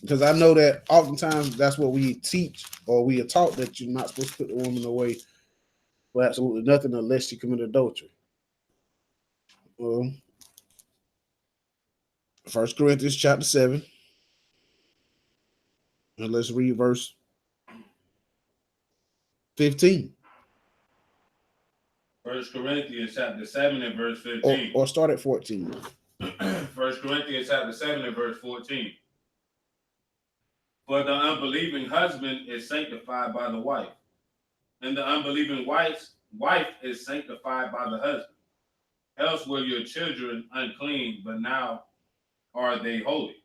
Because I know that oftentimes that's what we teach or we are taught, that you're not supposed to put the woman away for absolutely nothing unless she commit adultery. 1 Corinthians chapter 7. And let's read verse 15. 1 Corinthians chapter 7 and verse 15. Or start at 14. 1 Corinthians chapter 7 and verse 14. For the unbelieving husband is sanctified by the wife, and the unbelieving wife is sanctified by the husband. Else were your children unclean, but now are they holy.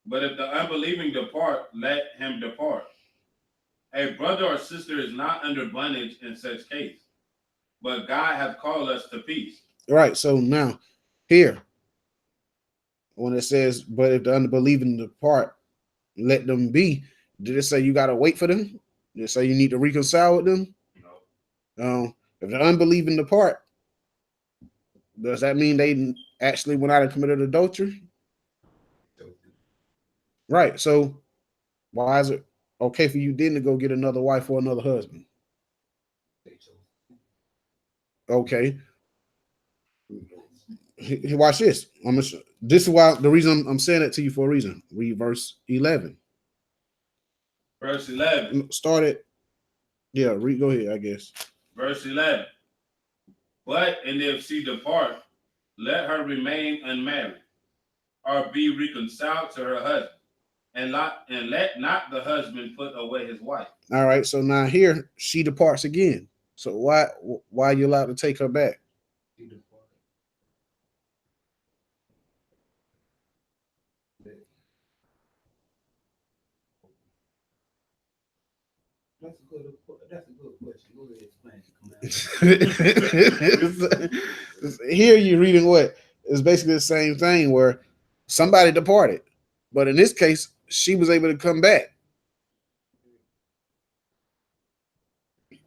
But if the unbelieving depart, let him depart. A brother or sister is not under bondage in such case, but God hath called us to peace. Right. So now, here, when it says, but if the unbelieving depart, let them be, did it say you got to wait for them? Did it say you need to reconcile with them? No. If the unbelieving depart, does that mean they actually went out and committed adultery? Right. So why is it okay for you then to go get another wife or another husband? Okay. Watch this. This is why the reason I'm saying that to you for a reason. Read verse 11. Verse 11. Start it. Yeah, go ahead, I guess. Verse 11. But and if she depart, let her remain unmarried, or be reconciled to her husband, and let not the husband put away his wife. All right, so now here she departs again. So why are you allowed to take her back? That's a good question. Go ahead, explain. Here you're reading what is basically the same thing where somebody departed, but in this case she was able to come back.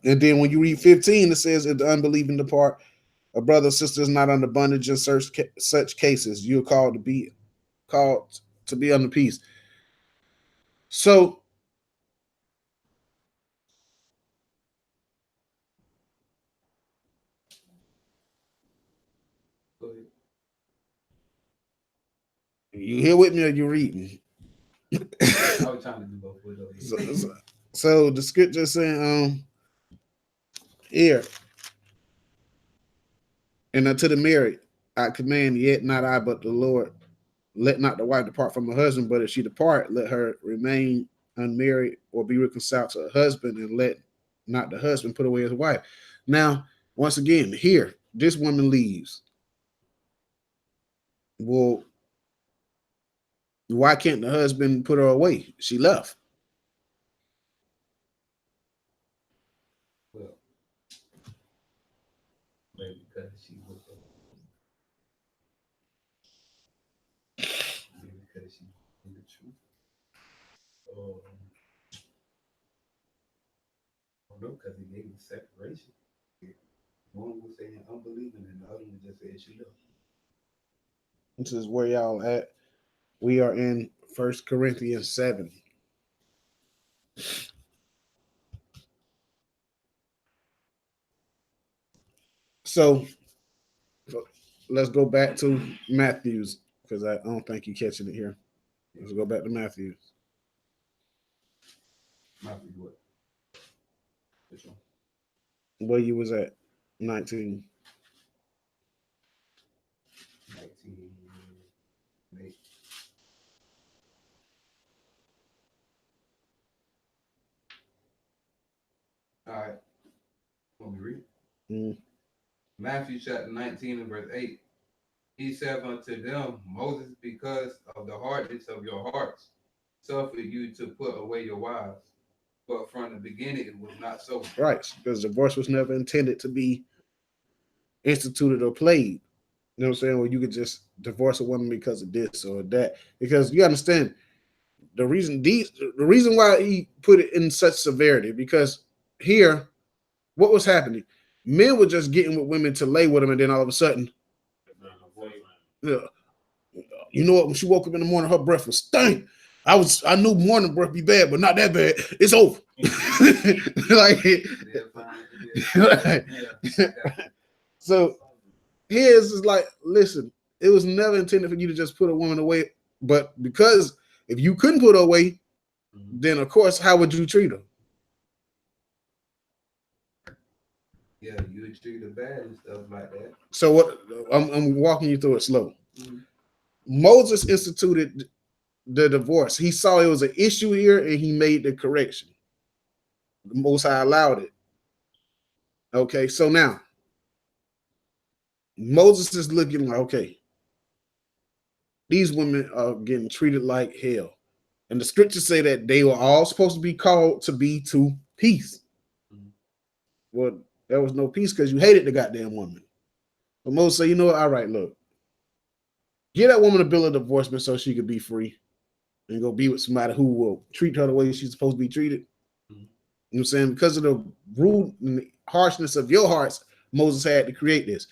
And then when you read 15, it says, if the unbelieving depart, a brother or sister is not under bondage in such cases. You're called to be under peace. So Go ahead. you here with me or you reading? I was trying to do both of those. So the scripture is saying, here, and unto the married, I command, yet not I, but the Lord, let not the wife depart from her husband, but if she depart, let her remain unmarried or be reconciled to her husband, and let not the husband put away his wife. Now, once again, here, this woman leaves. Well, why can't the husband put her away? She left. Well, maybe because she was maybe because she knew the truth. I don't know, because he gave me separation. One was saying unbelieving, and the other one just said she left. This is where y'all at. We are in 1 Corinthians 7. So let's go back to Matthew's, because I don't think you're catching it here. Let's go back to Matthew's. Matthew what? Which one? Where you was at? 19. 19. All right. Want me to read? Mm. Matthew chapter 19 and verse 8. He said unto them, Moses, because of the hardness of your hearts, suffered you to put away your wives. But from the beginning it was not so. Right, because divorce was never intended to be instituted or played. You know what I'm saying? Well, you could just divorce a woman because of this or that. Because you understand the reason why he put it in such severity, because here, what was happening? Men were just getting with women to lay with them, and then all of a sudden, you know what? When she woke up in the morning, her breath was stank. I knew morning breath be bad, but not that bad. It's over. So here's is like, listen, it was never intended for you to just put a woman away, but because if you couldn't put her away, then of course, how would you treat her? Yeah, you would treat her bad and stuff like that. So what? I'm walking you through it slow. Mm-hmm. Moses instituted the divorce. He saw it was an issue here, and he made the correction. The Most High allowed it. Okay, so now Moses is looking like, okay, these women are getting treated like hell. And the scriptures say that they were all supposed to be called to be to peace. Mm-hmm. Well, there was no peace because you hated the goddamn woman. But Moses said, you know what? All right, look. Give that woman a bill of divorcement so she could be free and go be with somebody who will treat her the way she's supposed to be treated. Mm-hmm. You know what I'm saying? Because of the rude and harshness of your hearts, Moses had to create this.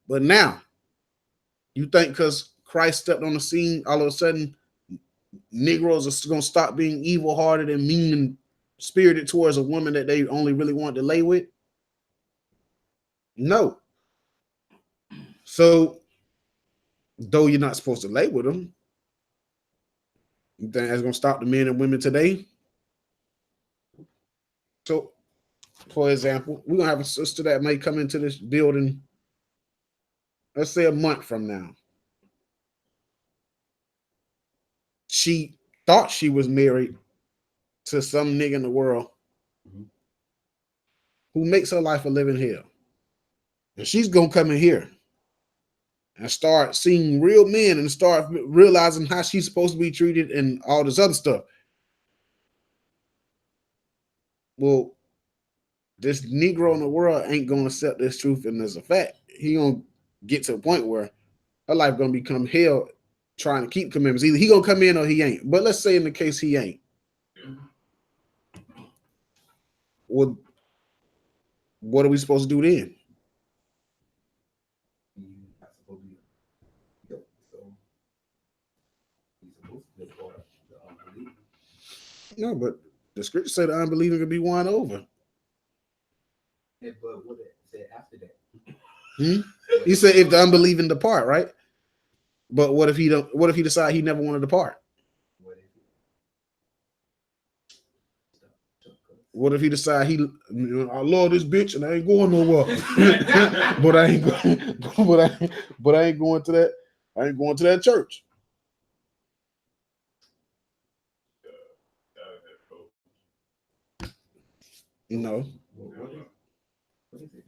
But now, you think because Christ stepped on the scene, all of a sudden, Negroes are going to stop being evil-hearted and mean and spirited towards a woman that they only really want to lay with? No. So, though you're not supposed to lay with them, you think that's going to stop the men and women today? So, for example, we're going to have a sister that may come into this building, let's say a month from now. She thought she was married to some nigga in the world who makes her life a living hell. And she's going to come in here and start seeing real men and start realizing how she's supposed to be treated and all this other stuff. Well, this Negro in the world ain't going to accept this truth, and as a fact, he going to get to a point where her life going to become hell trying to keep commitments. Either he going to come in or he ain't. But let's say in the case he ain't. Well, What are we supposed to do then? You're not supposed to be yoked, so you're supposed to be part of the unbelief. No, but the scripture said the unbelieving could be won over. Yeah, but what it said after that? He said if the unbelieving depart, right? But what if he don't? What if he decide he never want to depart? What if it? What if he decide I love this bitch and I ain't going nowhere, but I ain't going, but I ain't going to that. I ain't going to that church. No, What is it?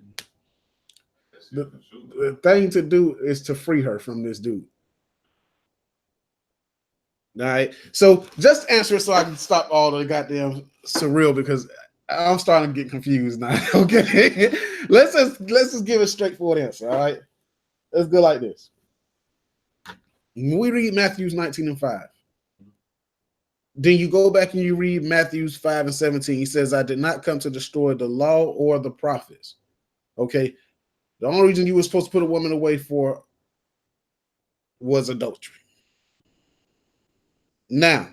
the thing to do is to free her from this dude. All right. So just answer it so I can stop all the goddamn surreal because I'm starting to get confused now. Okay. let's just give a straightforward answer. All right. Let's go like this. When we read Matthews 19 and 5, then you go back and you read Matthews 5 and 17. He says, I did not come to destroy the law or the prophets. Okay. The only reason you were supposed to put a woman away for was adultery. Now,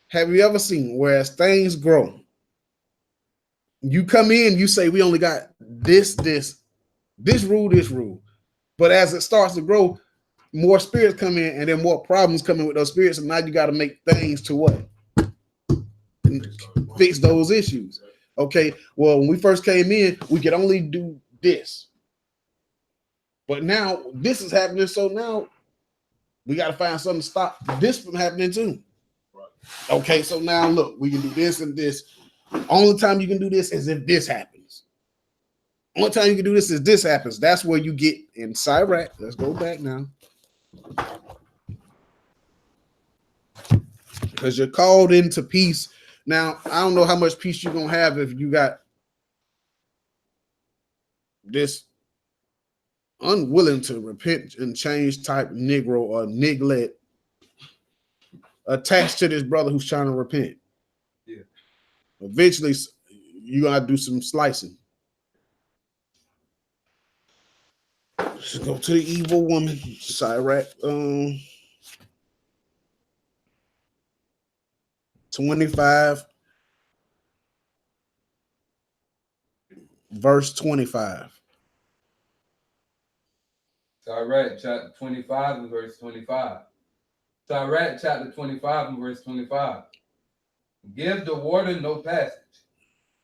have you ever seen where as things grow, you come in, you say we only got this rule, but as it starts to grow, more spirits come in, and then more problems come in with those spirits, and now you got to make things to what fix those issues. Okay, well, when we first came in, we could only do this, but now this is happening, so now we got to find something to stop this from happening too. Okay, so now look, we can do this and this. Only time you can do this is if this happens. Only time you can do this is this happens. That's where you get in Sirach. Let's go back now. Because you're called into peace. Now, I don't know how much peace you're going to have if you got this unwilling to repent and change type Negro or niglet attached to this brother who's trying to repent. Yeah. Eventually, you're going to have to do some slicing. Let's go to the evil woman, Sirach 25, verse 25. Sirach chapter 25 and verse 25. Sirach chapter 25 and verse 25. Give the warden no passage,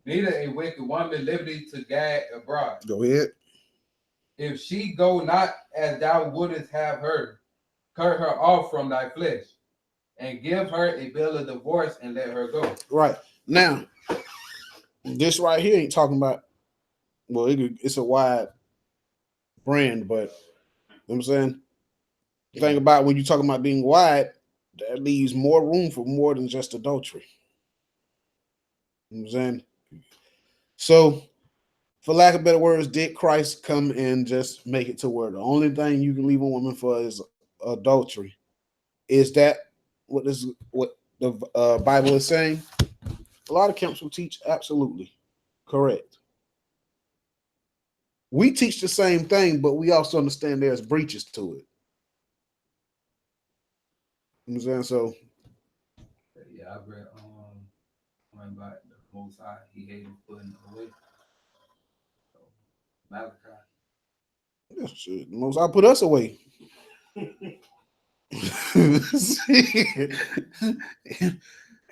neither a wicked woman liberty to gag abroad. Go ahead. If she go not as thou wouldest have her, cut her off from thy flesh, and give her a bill of divorce and let her go. Right. Now, this right here ain't talking about, well, it's a wide brand, but you know what I'm saying? The thing about when you're talking about being wide, that leaves more room for more than just adultery. You know what I'm saying? So, for lack of better words, did Christ come and just make it to where the only thing you can leave a woman for is adultery? Is that what the Bible is saying? A lot of camps will teach absolutely correct. We teach the same thing, but we also understand there's breaches to it. You know what I'm saying? So, yeah, I read one about the Most High. He hated putting away. So, Malachi. yeah, shit, the Most High put us away.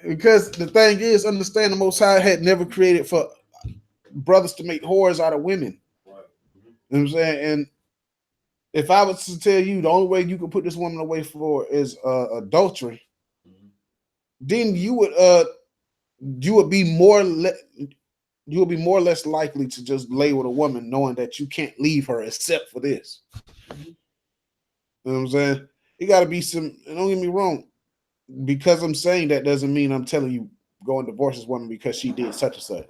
Because the thing is, understand the Most High had never created for brothers to make whores out of women. You know what I'm saying? And if I was to tell you the only way you could put this woman away for is adultery, then you would be more or less likely to just lay with a woman knowing that you can't leave her except for this. You know what I'm saying? You got to be some, and don't get me wrong, because I'm saying that doesn't mean I'm telling you go and divorce this woman because she did such and such.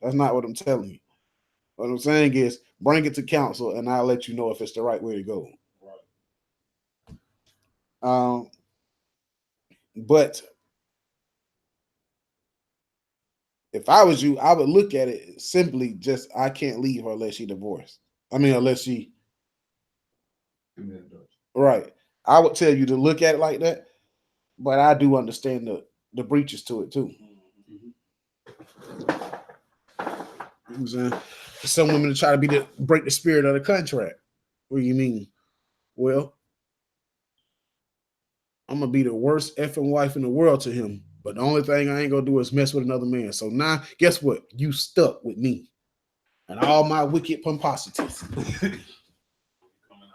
That's not what I'm telling you. What I'm saying is bring it to counsel and I'll let you know if it's the right way to go. But If I was you, I would look at it simply just I can't leave her unless she divorced. I mean, unless she right. I would tell you to look at it like that, but I do understand the breaches to it too. You know what I'm saying? Some women try to break the spirit of the contract. What do you mean? Well, I'm gonna be the worst effing wife in the world to him, but the only thing I ain't gonna do is mess with another man. So now, guess what? You stuck with me and all my wicked pomposities. Coming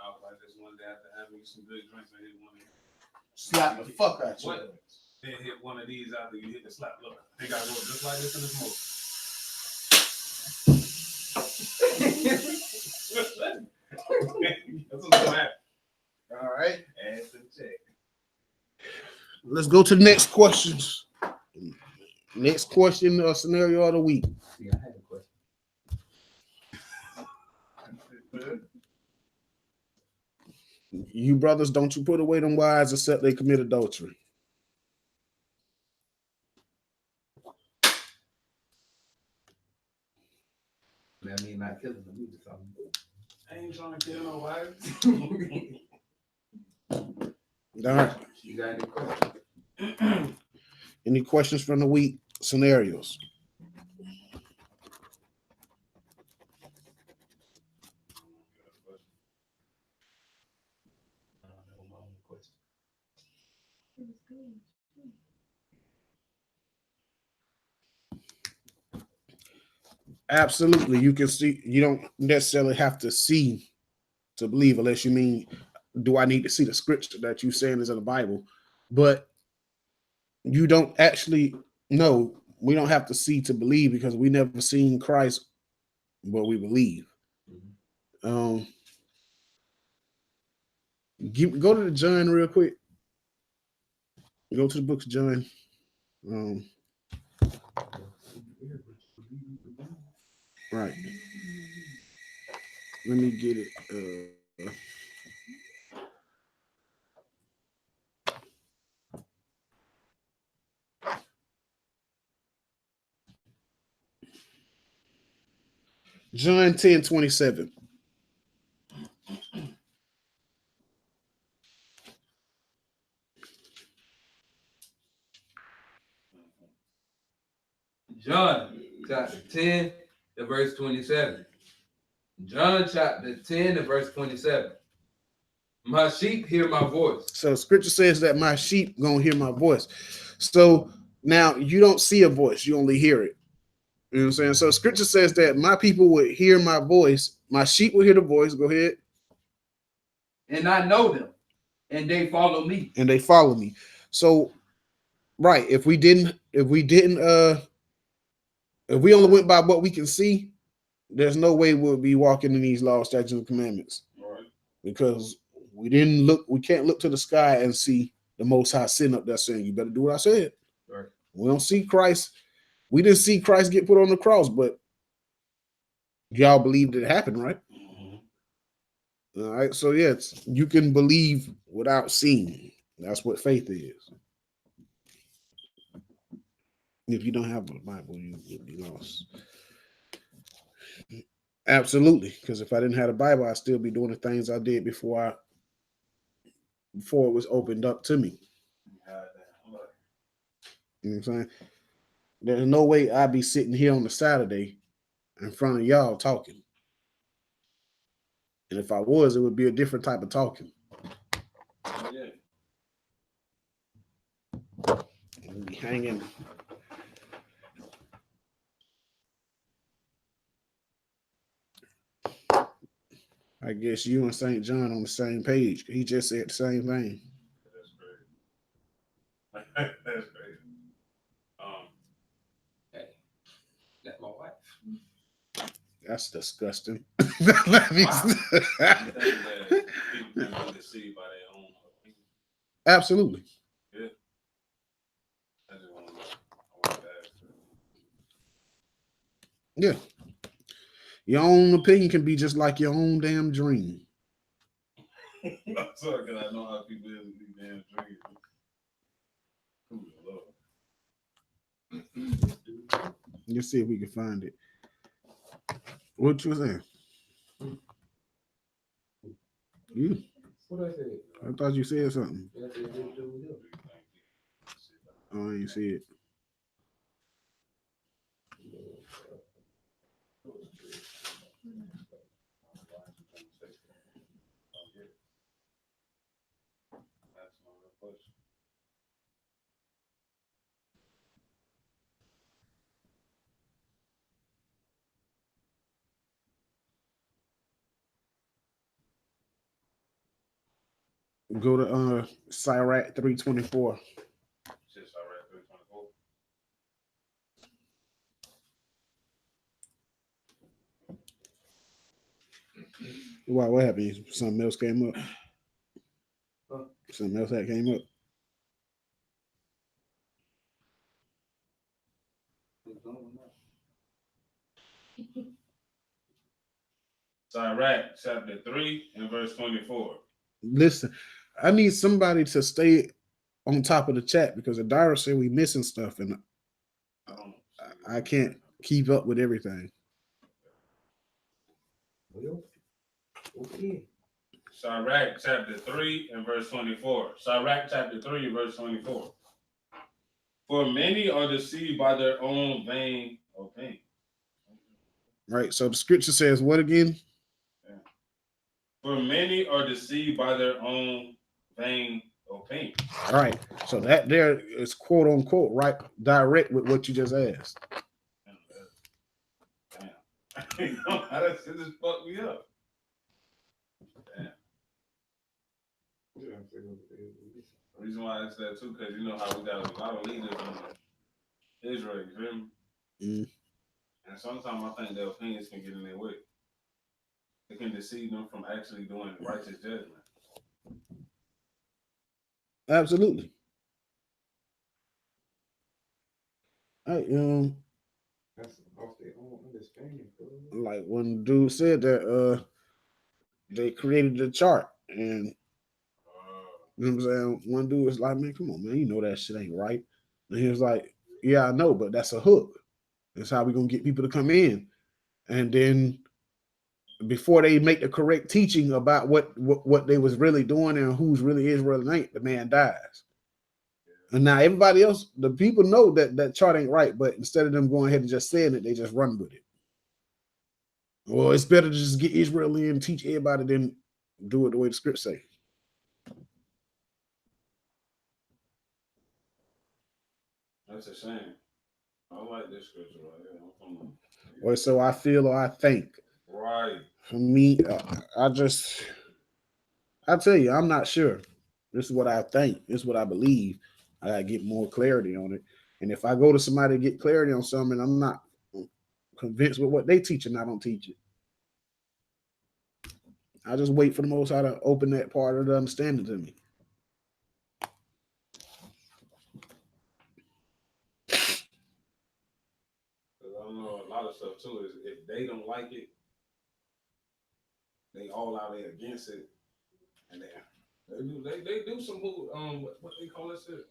out like this one day after having some good drinks and hit one of Slap the fuck out you. What? Then hit one of these after you hit the slap. Look, they got to go just like this in the smoke. That's what's gonna happen. All right. Add to the check. Let's go to the next questions. Next question or scenario of the week. Yeah, I had a question. You brothers, don't you put away them wives except they commit adultery. That mean not killing them either, something. I ain't trying to kill no wife. All right. You got any questions? Any questions from the week? Scenarios. Absolutely. You can see, you don't necessarily have to see to believe, unless you mean, do I need to see the scripture that you saying is in the Bible? But you don't actually know. We don't have to see to believe because we never seen Christ, but we believe. Go to the John real quick. Go to the book of John. Right. Let me get it. John 10:27. John chapter 10, the verse 27. John chapter 10, the verse 27. My sheep hear my voice. So scripture says that my sheep gonna hear my voice. So now you don't see a voice, you only hear it. You know what I'm saying? So scripture says that my people would hear my voice, my sheep will hear the voice. Go ahead. And I know them, and they follow me. And they follow me. So right, if we only went by what we can see, there's no way we'll be walking in these laws, statutes, and commandments. Right. Because we can't look to the sky and see the Most High sitting up there saying, you better do what I said. Right. We don't see Christ. We didn't see Christ get put on the cross, but y'all believed it happened, right? Mm-hmm. All right. So yes, you can believe without seeing. That's what faith is. If you don't have a Bible, you'll be lost. Absolutely. Because if I didn't have a Bible, I'd still be doing the things I did before it was opened up to me. You know what I'm saying? There's no way I'd be sitting here on a Saturday in front of y'all talking. And if I was, it would be a different type of talking. Yeah. I'd be hanging. I guess you and St. John on the same page. He just said the same thing. That's crazy. That's crazy. Hey, that's my wife. That's disgusting. Wow. People can be deceived by their own opinion. Absolutely. Yeah. I just want to ask. Yeah. Your own opinion can be just like your own damn dream. I'm sorry, because I know how people is with these damn dreams. Let's see if we can find it. What you saying? You? What I said? I thought you said something. That's it, this dude here. Oh, I didn't see it. Go to Sirach 324. Shit's all right, 324. Why? What happened? Something else came up. Huh? Something else that came up. Sirach chapter 3 and verse 24. Listen, I need somebody to stay on top of the chat because Adara said we missing stuff and I don't I can't keep up with everything. Well, okay. Sirach chapter 3 and verse 24. Sirach chapter 3 and verse 24. For many are deceived by their own vain opinion. Right. So the scripture says what again? For many are deceived by their own vain opinion. All right. So that there is quote unquote right direct with what you just asked. Damn. How that shit just fucked me up. Damn. The reason why I asked that too, because you know how we got a lot of leaders in Israel, you feel me? Mm. And sometimes I think their opinions can get in their way. It can deceive them from actually doing righteous judgment. Absolutely. That's off their own understanding, bro. Like when dude said that they created the chart and you know what I'm saying? One dude was like, man, come on, man, you know that shit ain't right. And he was like, yeah, I know, but that's a hook. That's how we gonna get people to come in. And then before they make the correct teaching about what they was really doing and who's really Israel and ain't, the man dies. And now everybody else, the people know that that chart ain't right, but instead of them going ahead and just saying it, they just run with it. Well, it's better to just get Israel in and teach everybody than do it the way the script say. That's a shame. I like this scripture right here. Or so I feel or I think. Right. For me, I tell you, I'm not sure. This is what I think. This is what I believe. I gotta get more clarity on it. And if I go to somebody to get clarity on something, I'm not convinced with what they teach, and I don't teach it. I just wait for the Most High to open that part of the understanding to me. Because I know a lot of stuff too is if they don't like it, they all out there against it, and they do some what they call it shit.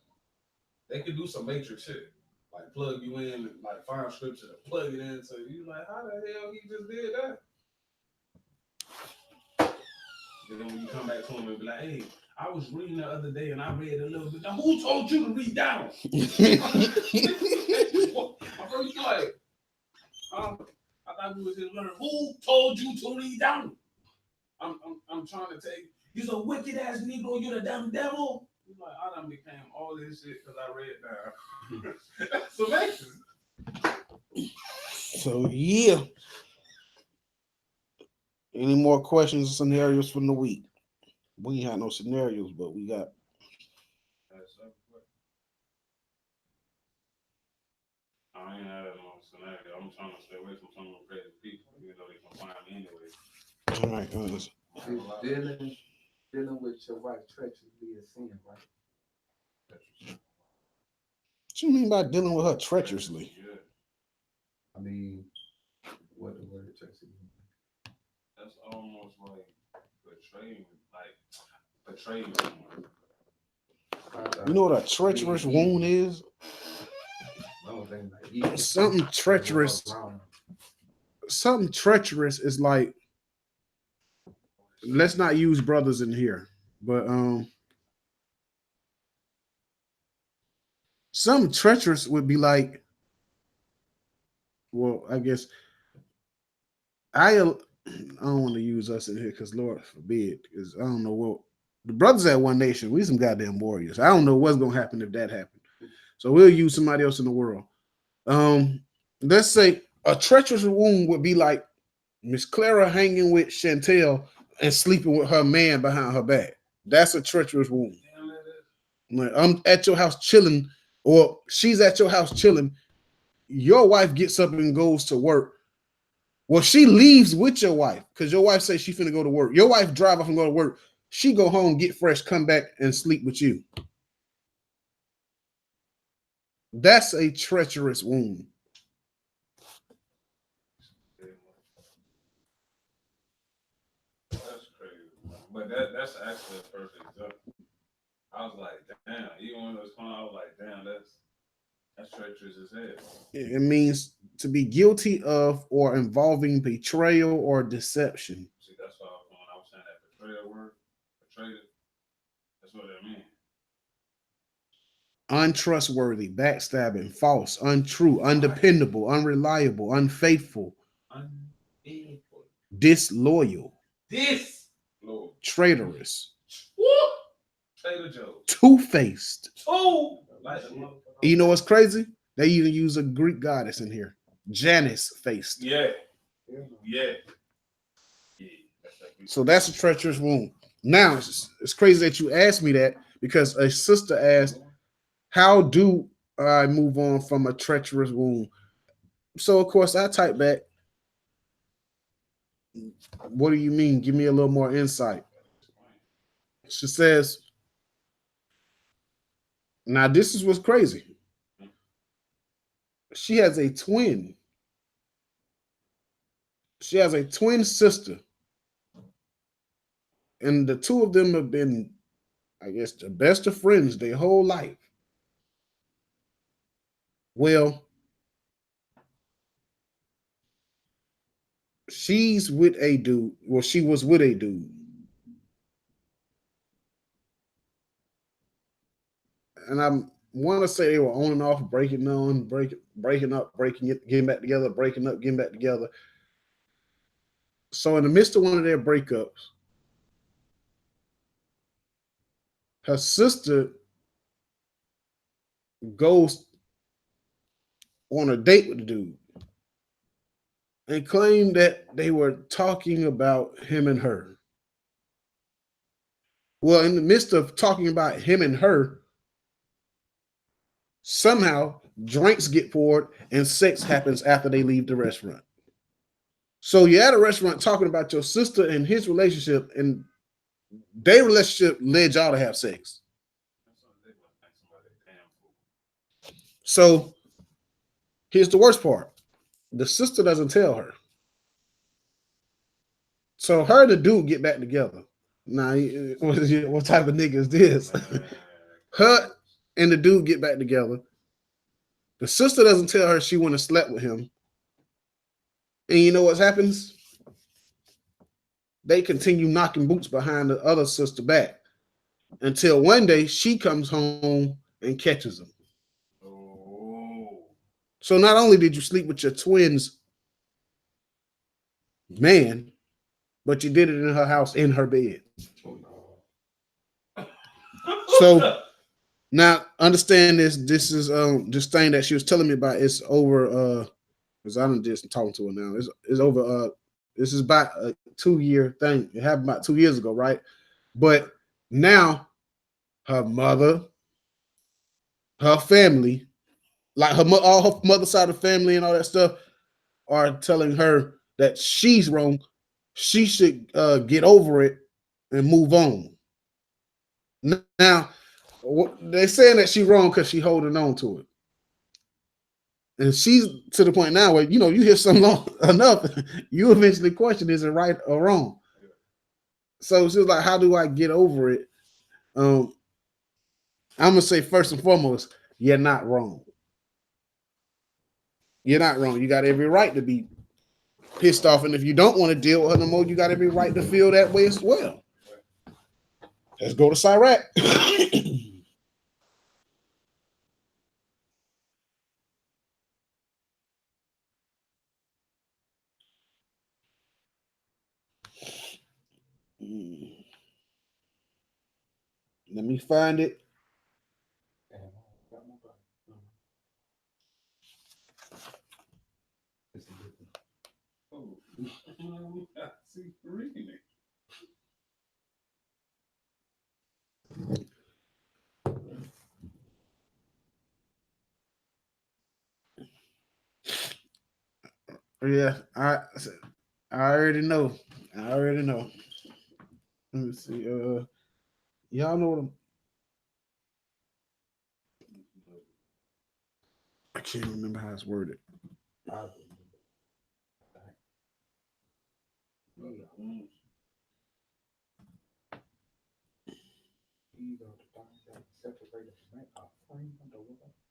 They could do some matrix shit, like plug you in, and like find scripture to plug it in. So you like, how the hell he just did that? And then when you come back to him and be like, hey, I was reading the other day and I read a little bit. Now who told you to read down? My first like, I thought we was just learning. Who told you to read down? I'm trying to take. You're a wicked ass Negro. You're the damn devil. He's like, I done became all this shit because I read down. That's amazing. So yeah. Any more questions or scenarios from the week? We ain't had no scenarios, but we got. I ain't had no scenario. I'm trying to stay away from some of them crazy people, even though they can find me anyway. All right, Dealing with your wife treacherously is sin, right? what you mean by dealing with her treacherously? Yeah. I mean, what the word treacherously means? That's almost like betraying someone. You know what a treacherous wound is? No. thing like something treacherous. Something treacherous is like, let's not use brothers in here, but something treacherous would be like, well, I guess I don't want to use us in here because Lord forbid, because I don't know what the brothers at One Nation, we some goddamn warriors. I don't know what's gonna happen if that happened. So we'll use somebody else in the world. Let's say a treacherous wound would be like Miss Clara hanging with Chantel and sleeping with her man behind her back. That's a treacherous wound. Like, I'm at your house chilling, or she's at your house chilling. Your wife gets up and goes to work. Well, she leaves with your wife because your wife says she finna go to work. Your wife drive off and go to work. She go home, get fresh, come back and sleep with you. That's a treacherous wound. That's crazy. But that's actually a perfect example. I was like, damn, even when it was fun, I was like, damn, that's treacherous as hell. It means to be guilty of or involving betrayal or deception. See, that's why when I was saying that betrayal word, betrayal, that's what it means. Untrustworthy, backstabbing, false, untrue, undependable, unreliable, unfaithful, disloyal, Lord, traitorous, Trader Joe, two-faced. oh, like You know what's crazy? They even use a Greek goddess in here. Janus faced. yeah. So that's a treacherous wound. Now, it's crazy that you asked me that because a sister asked, how do I move on from a treacherous wound? So, of course, I type back, what do you mean? Give me a little more insight. She says, now this is what's crazy. She has a twin. She has a twin sister. And the two of them have been, I guess, the best of friends their whole life. Well, she's with a dude. Well, she was with a dude. And I want to say they were on and off, breaking up, breaking it, getting back together, breaking up, getting back together. So in the midst of one of their breakups, her sister goes on a date with the dude and claimed that they were talking about him and her. Well, in the midst of talking about him and her, somehow drinks get poured and sex happens after they leave the restaurant. So you're at a restaurant talking about your sister and his relationship, and their relationship led y'all to have sex. So here's the worst part. The sister doesn't tell her. So her and the dude get back together. Now, what type of nigga is this? Her and the dude get back together. The sister doesn't tell her she went and slept with him. And you know what happens? They continue knocking boots behind the other sister back until one day she comes home and catches them. Oh. So not only did you sleep with your twins man, but you did it in her house, in her bed. So now understand this. This is this thing that she was telling me about. It's over because I done just talking to her now. It's over this is about a 2-year thing. It happened about 2 years ago, right? But now her mother, her family, like all her mother's side of the family and all that stuff are telling her that she's wrong. She should get over it and move on. Now, they're saying that she's wrong because she's holding on to it. And she's to the point now where, you know, you hear something long enough, you eventually question, is it right or wrong? So she's like, how do I get over it? I'm going to say first and foremost, you're not wrong. You're not wrong. You got every right to be pissed off. And if you don't want to deal with her no more, you got every right to feel that way as well. Let's go to Sirach. Let me find it. Oh, I see reading it. Yeah, I already know. I already know. Let me see. Y'all know what I can't remember how it's worded.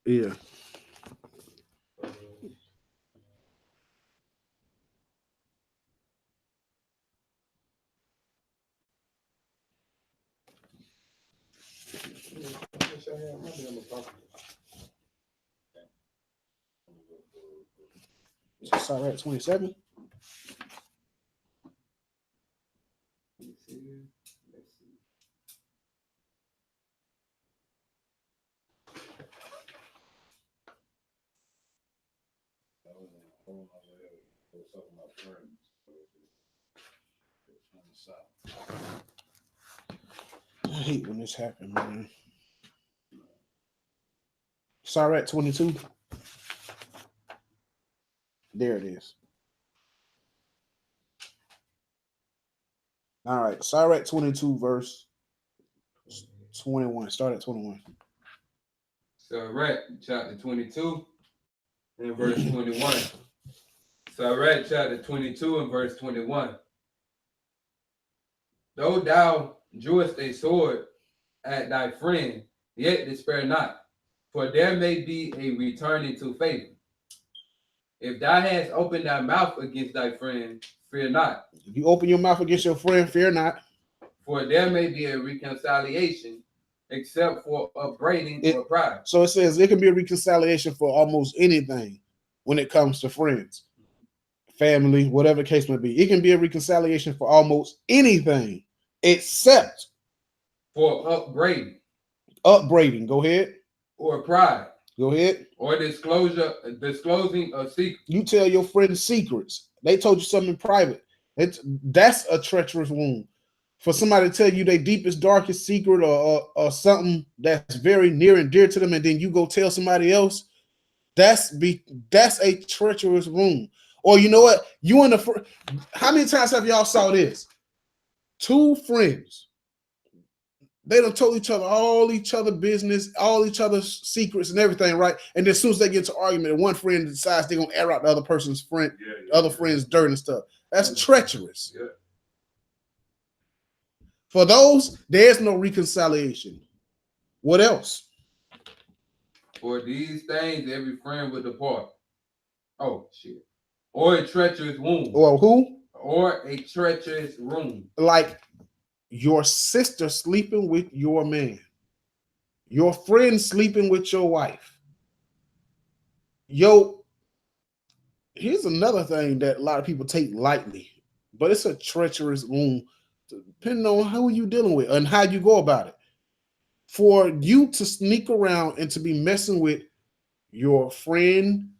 Yeah. Sorry, 27. I hate when this happens, man. Sorry, 22. There it is. All right. Sorry, 22, verse 21. Start at 21. Sirach chapter 22 and verse 21. Sirach chapter 22 and verse 21. Though thou drawest a sword at thy friend, yet despair not, for there may be a returning to favor. If thou hast opened thy mouth against thy friend, fear not. If you open your mouth against your friend, fear not. For there may be a reconciliation, except for upbraiding or pride. So it says it can be a reconciliation for almost anything when it comes to friends, family, whatever the case may be. It can be a reconciliation for almost anything except for upbraiding. Upbraiding. Go ahead. Or pride. Go ahead. Or disclosing a secret. You tell your friends secrets. They told you something in private. That's a treacherous wound. For somebody to tell you their deepest, darkest secret or something that's very near and dear to them, and then you go tell somebody else, that's a treacherous wound. Or you know what? You and how many times have y'all saw this? Two friends. They done told all each other business, all each other's secrets and everything, right? And then as soon as they get to argument, one friend decides they're gonna air out the other person's friend's dirt and stuff. That's treacherous. Yeah. For those, there's no reconciliation. What else? For these things, every friend would depart. Oh shit. Or a treacherous wound. Or who? Or a treacherous wound. Like your sister sleeping with your man, your friend sleeping with your wife. Here's another thing that a lot of people take lightly, but it's a treacherous wound, depending on who you're dealing with and how you go about it. For you to sneak around and to be messing with your friend,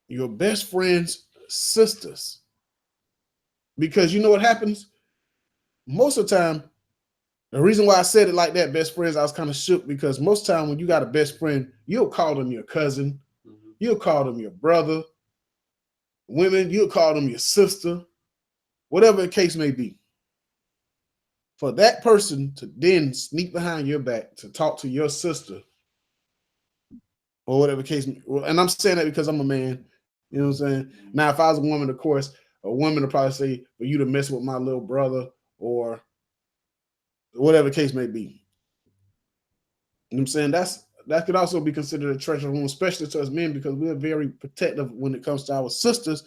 your best friend's sisters, because you know what happens? Most of the time, the reason why I said it like that, best friends, I was kind of shook because most of the time when you got a best friend, you'll call them your cousin, you'll call them your brother. Women, you'll call them your sister, whatever the case may be. For that person to then sneak behind your back to talk to your sister or whatever case, and I'm saying that because I'm a man, you know what I'm saying? Now, if I was a woman, of course, a woman would probably say, for you to mess with my little brother or whatever the case may be. You know what I'm saying? that could also be considered a treacherous wound, especially to us men, because we're very protective when it comes to our sisters,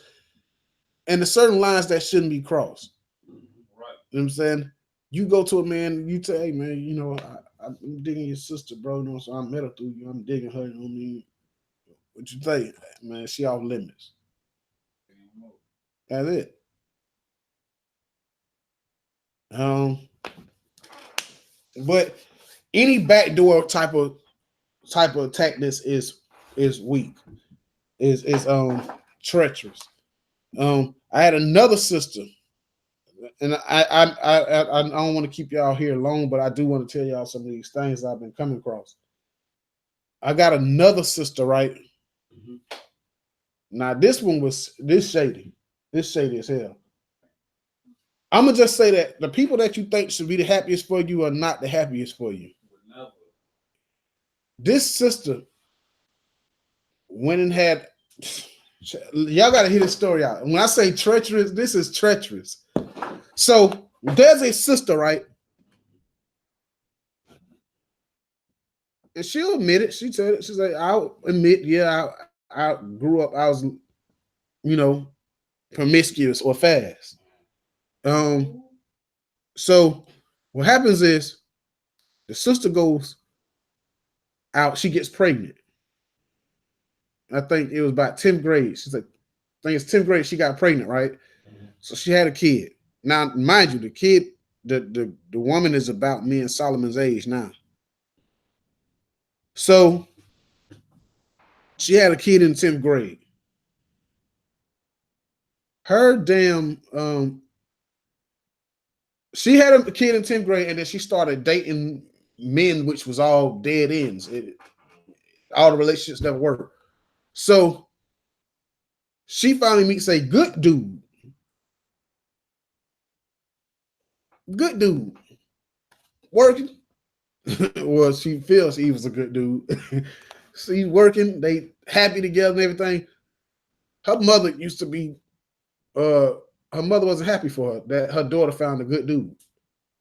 and there's certain lines that shouldn't be crossed. Right. You know what I'm saying? You go to a man, you say, hey man, you know, I'm digging your sister, bro. You know, so I met her through you. I'm digging her. You know what I mean? What you think, man? She off limits. That's it. But any backdoor type of tactics is weak. Is treacherous. I had another sister, and I don't want to keep y'all here long, but I do want to tell y'all some of these things I've been coming across. I got another sister, right? Mhm. Now this shady. This shady as hell. I'm gonna just say that the people that you think should be the happiest for you are not the happiest for you. Never. This sister went and had. Y'all gotta hear this story out. When I say treacherous, this is treacherous. So there's a sister, right? And she'll admit it. She said it. She's like, I'll admit, yeah, I grew up, I was, you know, promiscuous or fast. So what happens is the sister goes out, she gets pregnant. I think it was about 10th grade. She's like, I think it's 10th grade, she got pregnant, right? Mhm. So she had a kid. Now, mind you, the kid, the woman is about me and Solomon's age now. So she had a kid in 10th grade. Her damn she had a kid in 10th grade, and then she started dating men, which was all dead ends. All the relationships never worked. So she finally meets a good dude. Good dude. Working. Well, she feels he was a good dude. So he's working, they happy together and everything. Her mother used to be her mother wasn't happy for her that her daughter found a good dude.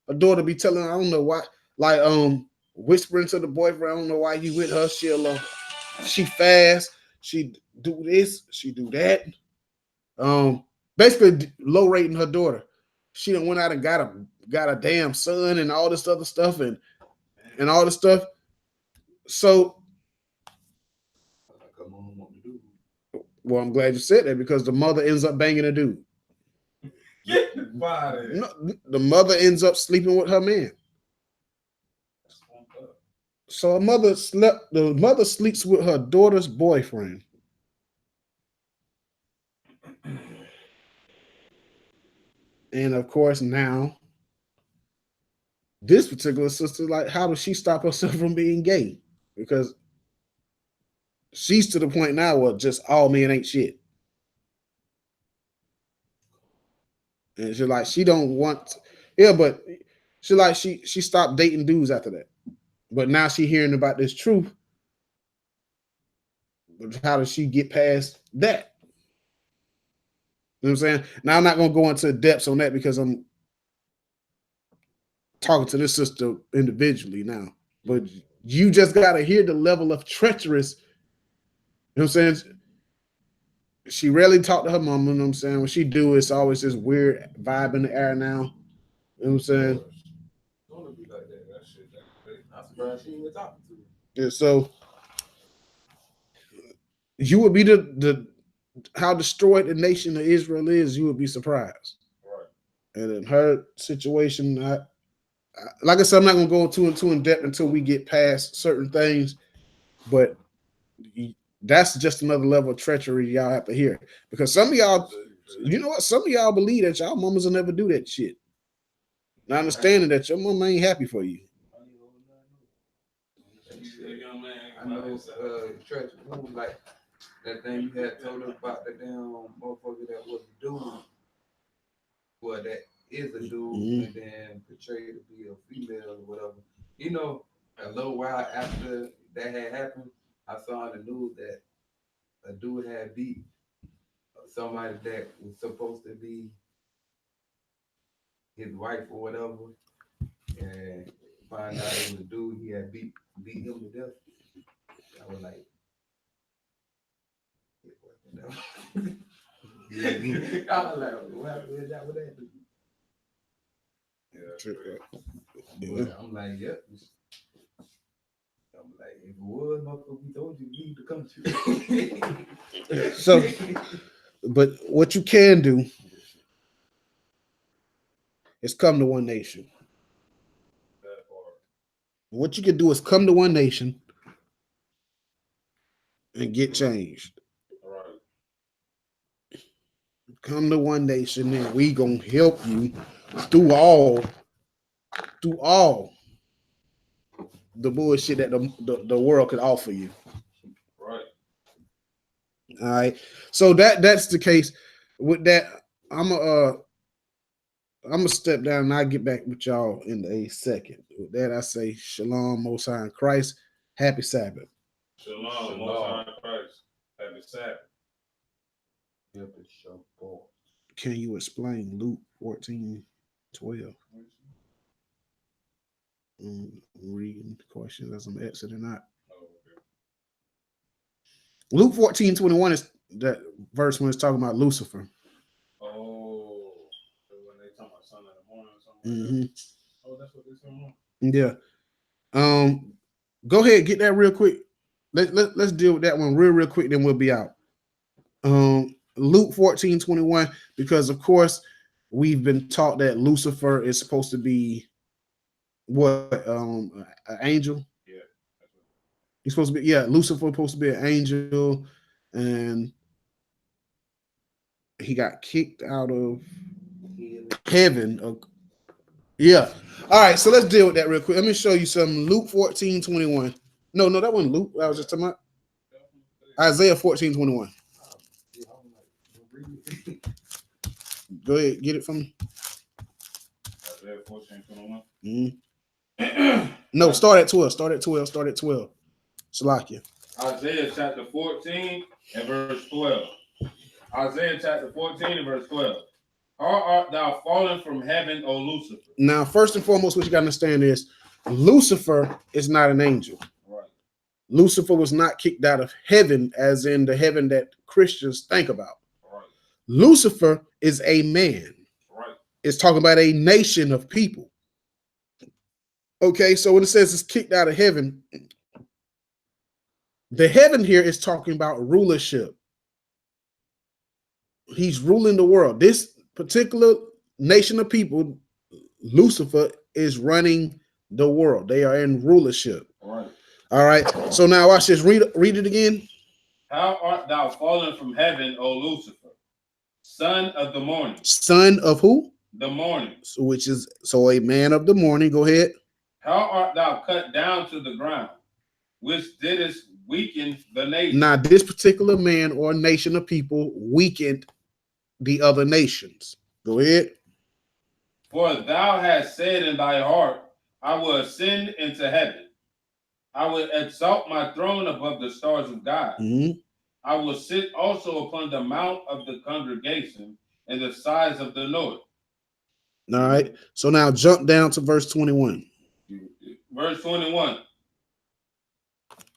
Her daughter be telling her, I don't know why, like whispering to the boyfriend, I don't know why you with her. She fast, she do this, she do that. Basically low rating her daughter. She done went out and got a damn son and all this other stuff and all this stuff. So, Like a mom want to do. well, I'm glad you said that because the mother ends up banging a dude. Get the body. No, the mother ends up sleeping with her man. So the mother sleeps with her daughter's boyfriend. And of course, now this particular sister, like, how does she stop herself from being gay? Because she's to the point now where just all men ain't shit. And she's like, she don't want, yeah, but she stopped dating dudes after that. But now she hearing about this truth. But how does she get past that? You know what I'm saying? Now I'm not gonna go into depths on that because I'm talking to this sister individually now. But you just gotta hear the level of treacherous. You know what I'm saying? She rarely talked to her mom, you know what I'm saying? When she do, it's always this weird vibe in the air now. You know what I'm saying? Don't be like that. That shit. I'm surprised she ain't even talking to me. And so you would be the how destroyed the nation of Israel is, you would be surprised. Right. And in her situation, like I said, I'm not gonna go too in depth until we get past certain things, but that's just another level of treachery y'all have to hear. Because some of y'all, you know what? Some of y'all believe that y'all mamas will never do that shit. Not understanding that your mama ain't happy for you. I know church room like that thing you had told us about the damn motherfucker that was doing well that is a dude and then portrayed to be a female or whatever. You know, a little while after that had happened, I saw in the news that a dude had beat somebody that was supposed to be his wife or whatever, and find out it was a dude he had beat him to death. I was like, I was like, what happened with that? What that do? Yeah. But I'm like, yep. I'm like, if it was, motherfucker, we told you leave the country. So, but what you can do is come to one nation. That part. What you can do is come to one nation and get changed. Right. Come to one nation and we gonna help you through all the bullshit that the world could offer you. Right. All right. So that's the case. With that, I'm gonna step down and I'll get back with y'all in a second. With that, I say shalom, Most High in Christ. Happy Sabbath. Shalom. Most High Christ. Happy Sabbath. Yep, it's your boy. Can you explain Luke 14:12? Reading questions as I'm exiting out. Oh, okay. Luke 14:21 is that verse when it's talking about Lucifer. Oh, so when they talking about sun in the morning or something like that. Oh, that's what they're saying. Yeah. Go ahead, get that real quick. Let's deal with that one real quick, then we'll be out. Luke 14:21, because of course we've been taught that Lucifer is supposed to be what an angel. Yeah. He's supposed to be, Lucifer supposed to be an angel, and he got kicked out of heaven. Yeah. All right, so let's deal with that real quick. Let me show you something. Luke 14:21. No, that wasn't Luke. I was just talking about Isaiah 14:21. Go ahead, get it from me. Isaiah 14:21. No, start at 12. Start at 12. Salakia. Isaiah chapter 14 and verse 12. Isaiah chapter 14 and verse 12. How art thou fallen from heaven, O Lucifer? Now, first and foremost, what you got to understand is Lucifer is not an angel. Right. Lucifer was not kicked out of heaven, as in the heaven that Christians think about. Right. Lucifer is a man. Right. It's talking about a nation of people. Okay, so when it says it's kicked out of heaven, the heaven here is talking about rulership. He's ruling the world. This particular nation of people, Lucifer, is running the world. They are in rulership. Right. All right. So now watch this. Read it again. How art thou fallen from heaven, O Lucifer, son of the morning? Son of who? The morning. So a man of the morning. Go ahead. How art thou cut down to the ground, which didst weaken the nation? Now, this particular man or nation of people weakened the other nations. Go ahead. For thou hast said in thy heart, I will ascend into heaven. I will exalt my throne above the stars of God. I will sit also upon the mount of the congregation in the sides of the north. All right. So now jump down to verse 21. Verse 21.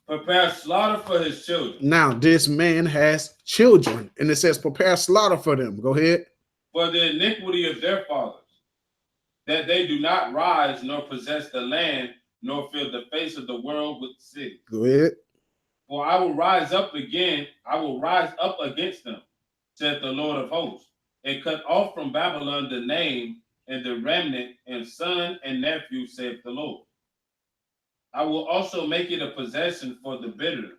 Prepare slaughter for his children. Now, this man has children, and it says prepare slaughter for them. Go ahead. For the iniquity of their fathers, that they do not rise nor possess the land, nor fill the face of the world with cities. Go ahead. For I will rise up against them, saith the Lord of hosts, and cut off from Babylon the name and the remnant, and son and nephew, saith the Lord. I will also make it a possession for the bittern,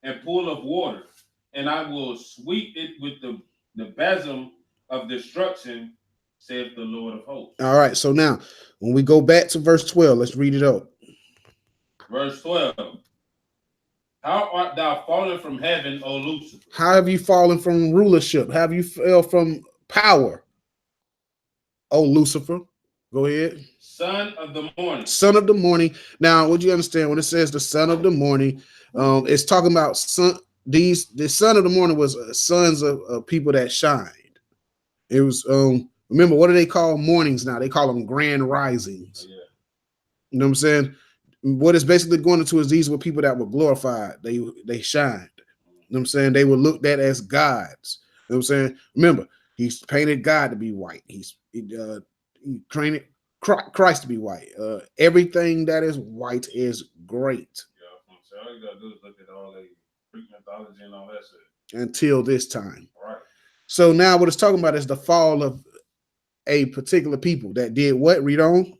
and pool of water, and I will sweep it with the besom of destruction, saith the Lord of hosts. All right. So now, when we go back to verse 12, let's read it up. Verse 12. How art thou fallen from heaven, O Lucifer? How have you fallen from rulership? How have you fell from power, O Lucifer? Go ahead. Son of the morning. Son of the morning. Now, what you understand when it says the son of the morning, it's talking about son. The son of the morning was sons of people that shined. It was remember, what do they call mornings now? They call them grand risings. Yeah. You know what I'm saying? what it's basically going into is these were people that were glorified. They shined. You know what I'm saying? They were looked at as gods. You know what I'm saying? Remember, he's painted God to be white. He painted Christ to be white. Everything that is white is great. Yeah, so all you gotta do is look at all the Greek mythology and all that shit. Until this time. Right. So now what it's talking about is the fall of a particular people that did what? Read on.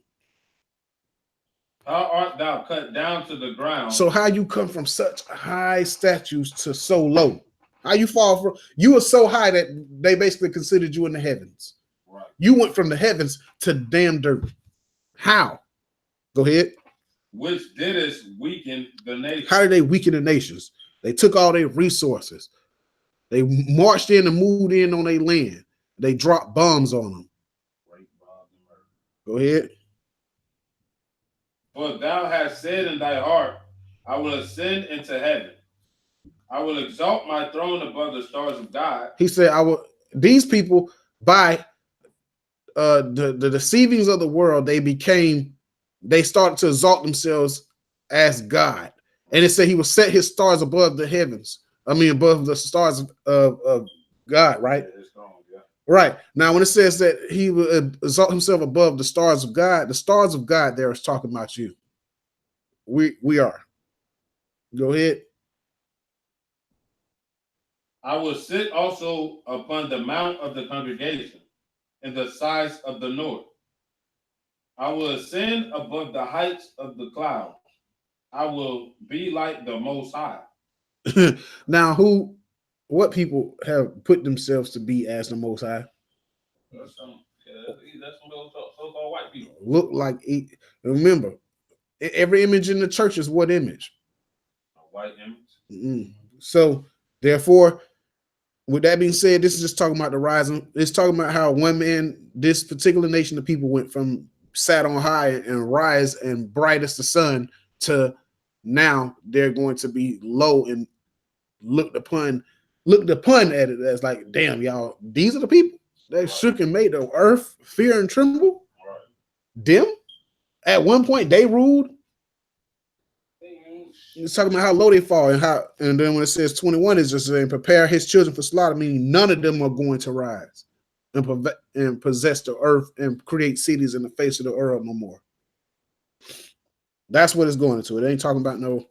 How art thou cut down to the ground? So how you come from such high statues to so low? How you fall from? You were so high that they basically considered you in the heavens. Right. You went from the heavens to damn dirt. How? Go ahead. Which didst weaken the nation. How did they weaken the nations? They took all their resources. They marched in and moved in on their land. They dropped bombs on them. Go ahead. For thou hast said in thy heart, I will ascend into heaven. I will exalt my throne above the stars of God. He said, I will. These people, by the deceivings of the world, they started to exalt themselves as God. And it said he will set his stars above the heavens. I mean, above the stars of God, right? Yeah. Right. Now, when it says that he will exalt himself above the stars of God there is talking about you. We are. Go ahead. I will sit also upon the mount of the congregation in the sides of the north. I will ascend above the heights of the clouds. I will be like the Most High. Now, what people have put themselves to be as the Most High? That's some of those so-called white people. Look like, remember, every image in the church is what image? A white image. Mm-hmm. So, therefore, with that being said, this is just talking about the rising. It's talking about how one man, this particular nation of people went from sat on high and rise and bright as the sun to now they're going to be low and looked upon at it as like, damn, y'all, these are the people that shook and made the earth fear and tremble. Right. Them, at one point, they ruled. It's talking about how low they fall and then when it says 21, it's just saying prepare his children for slaughter, meaning none of them are going to rise and possess the earth and create cities in the face of the earth no more. That's what it's going into. It ain't talking about no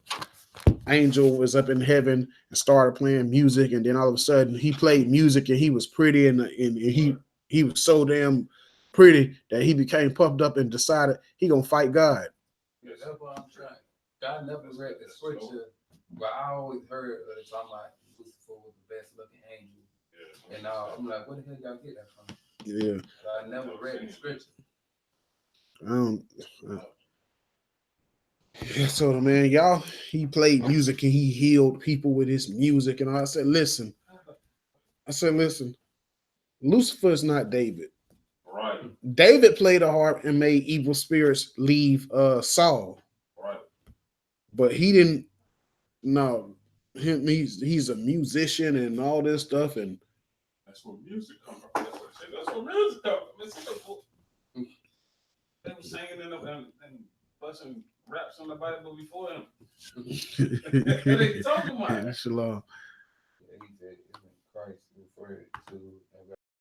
angel was up in heaven and started playing music, and then all of a sudden he played music and he was pretty and he was so damn pretty that he became puffed up and decided he gonna fight God. Yeah, that's what I'm trying. God never read the scripture, but I always heard talking about Lucifer was the best looking angel. Yeah. And I'm like, where the hell y'all get that from? Yeah. I never read the scripture. Yeah, so man, y'all, he played music and he healed people with his music. And I said, listen, Lucifer is not David. Right. David played a harp and made evil spirits leave Saul. Right. But he didn't. No, he's a musician and all this stuff, and that's where music comes from. That's where music comes from. They were singing and busting raps on the Bible before him. What are you talking about? Shalom. Yeah, he said Christ referred to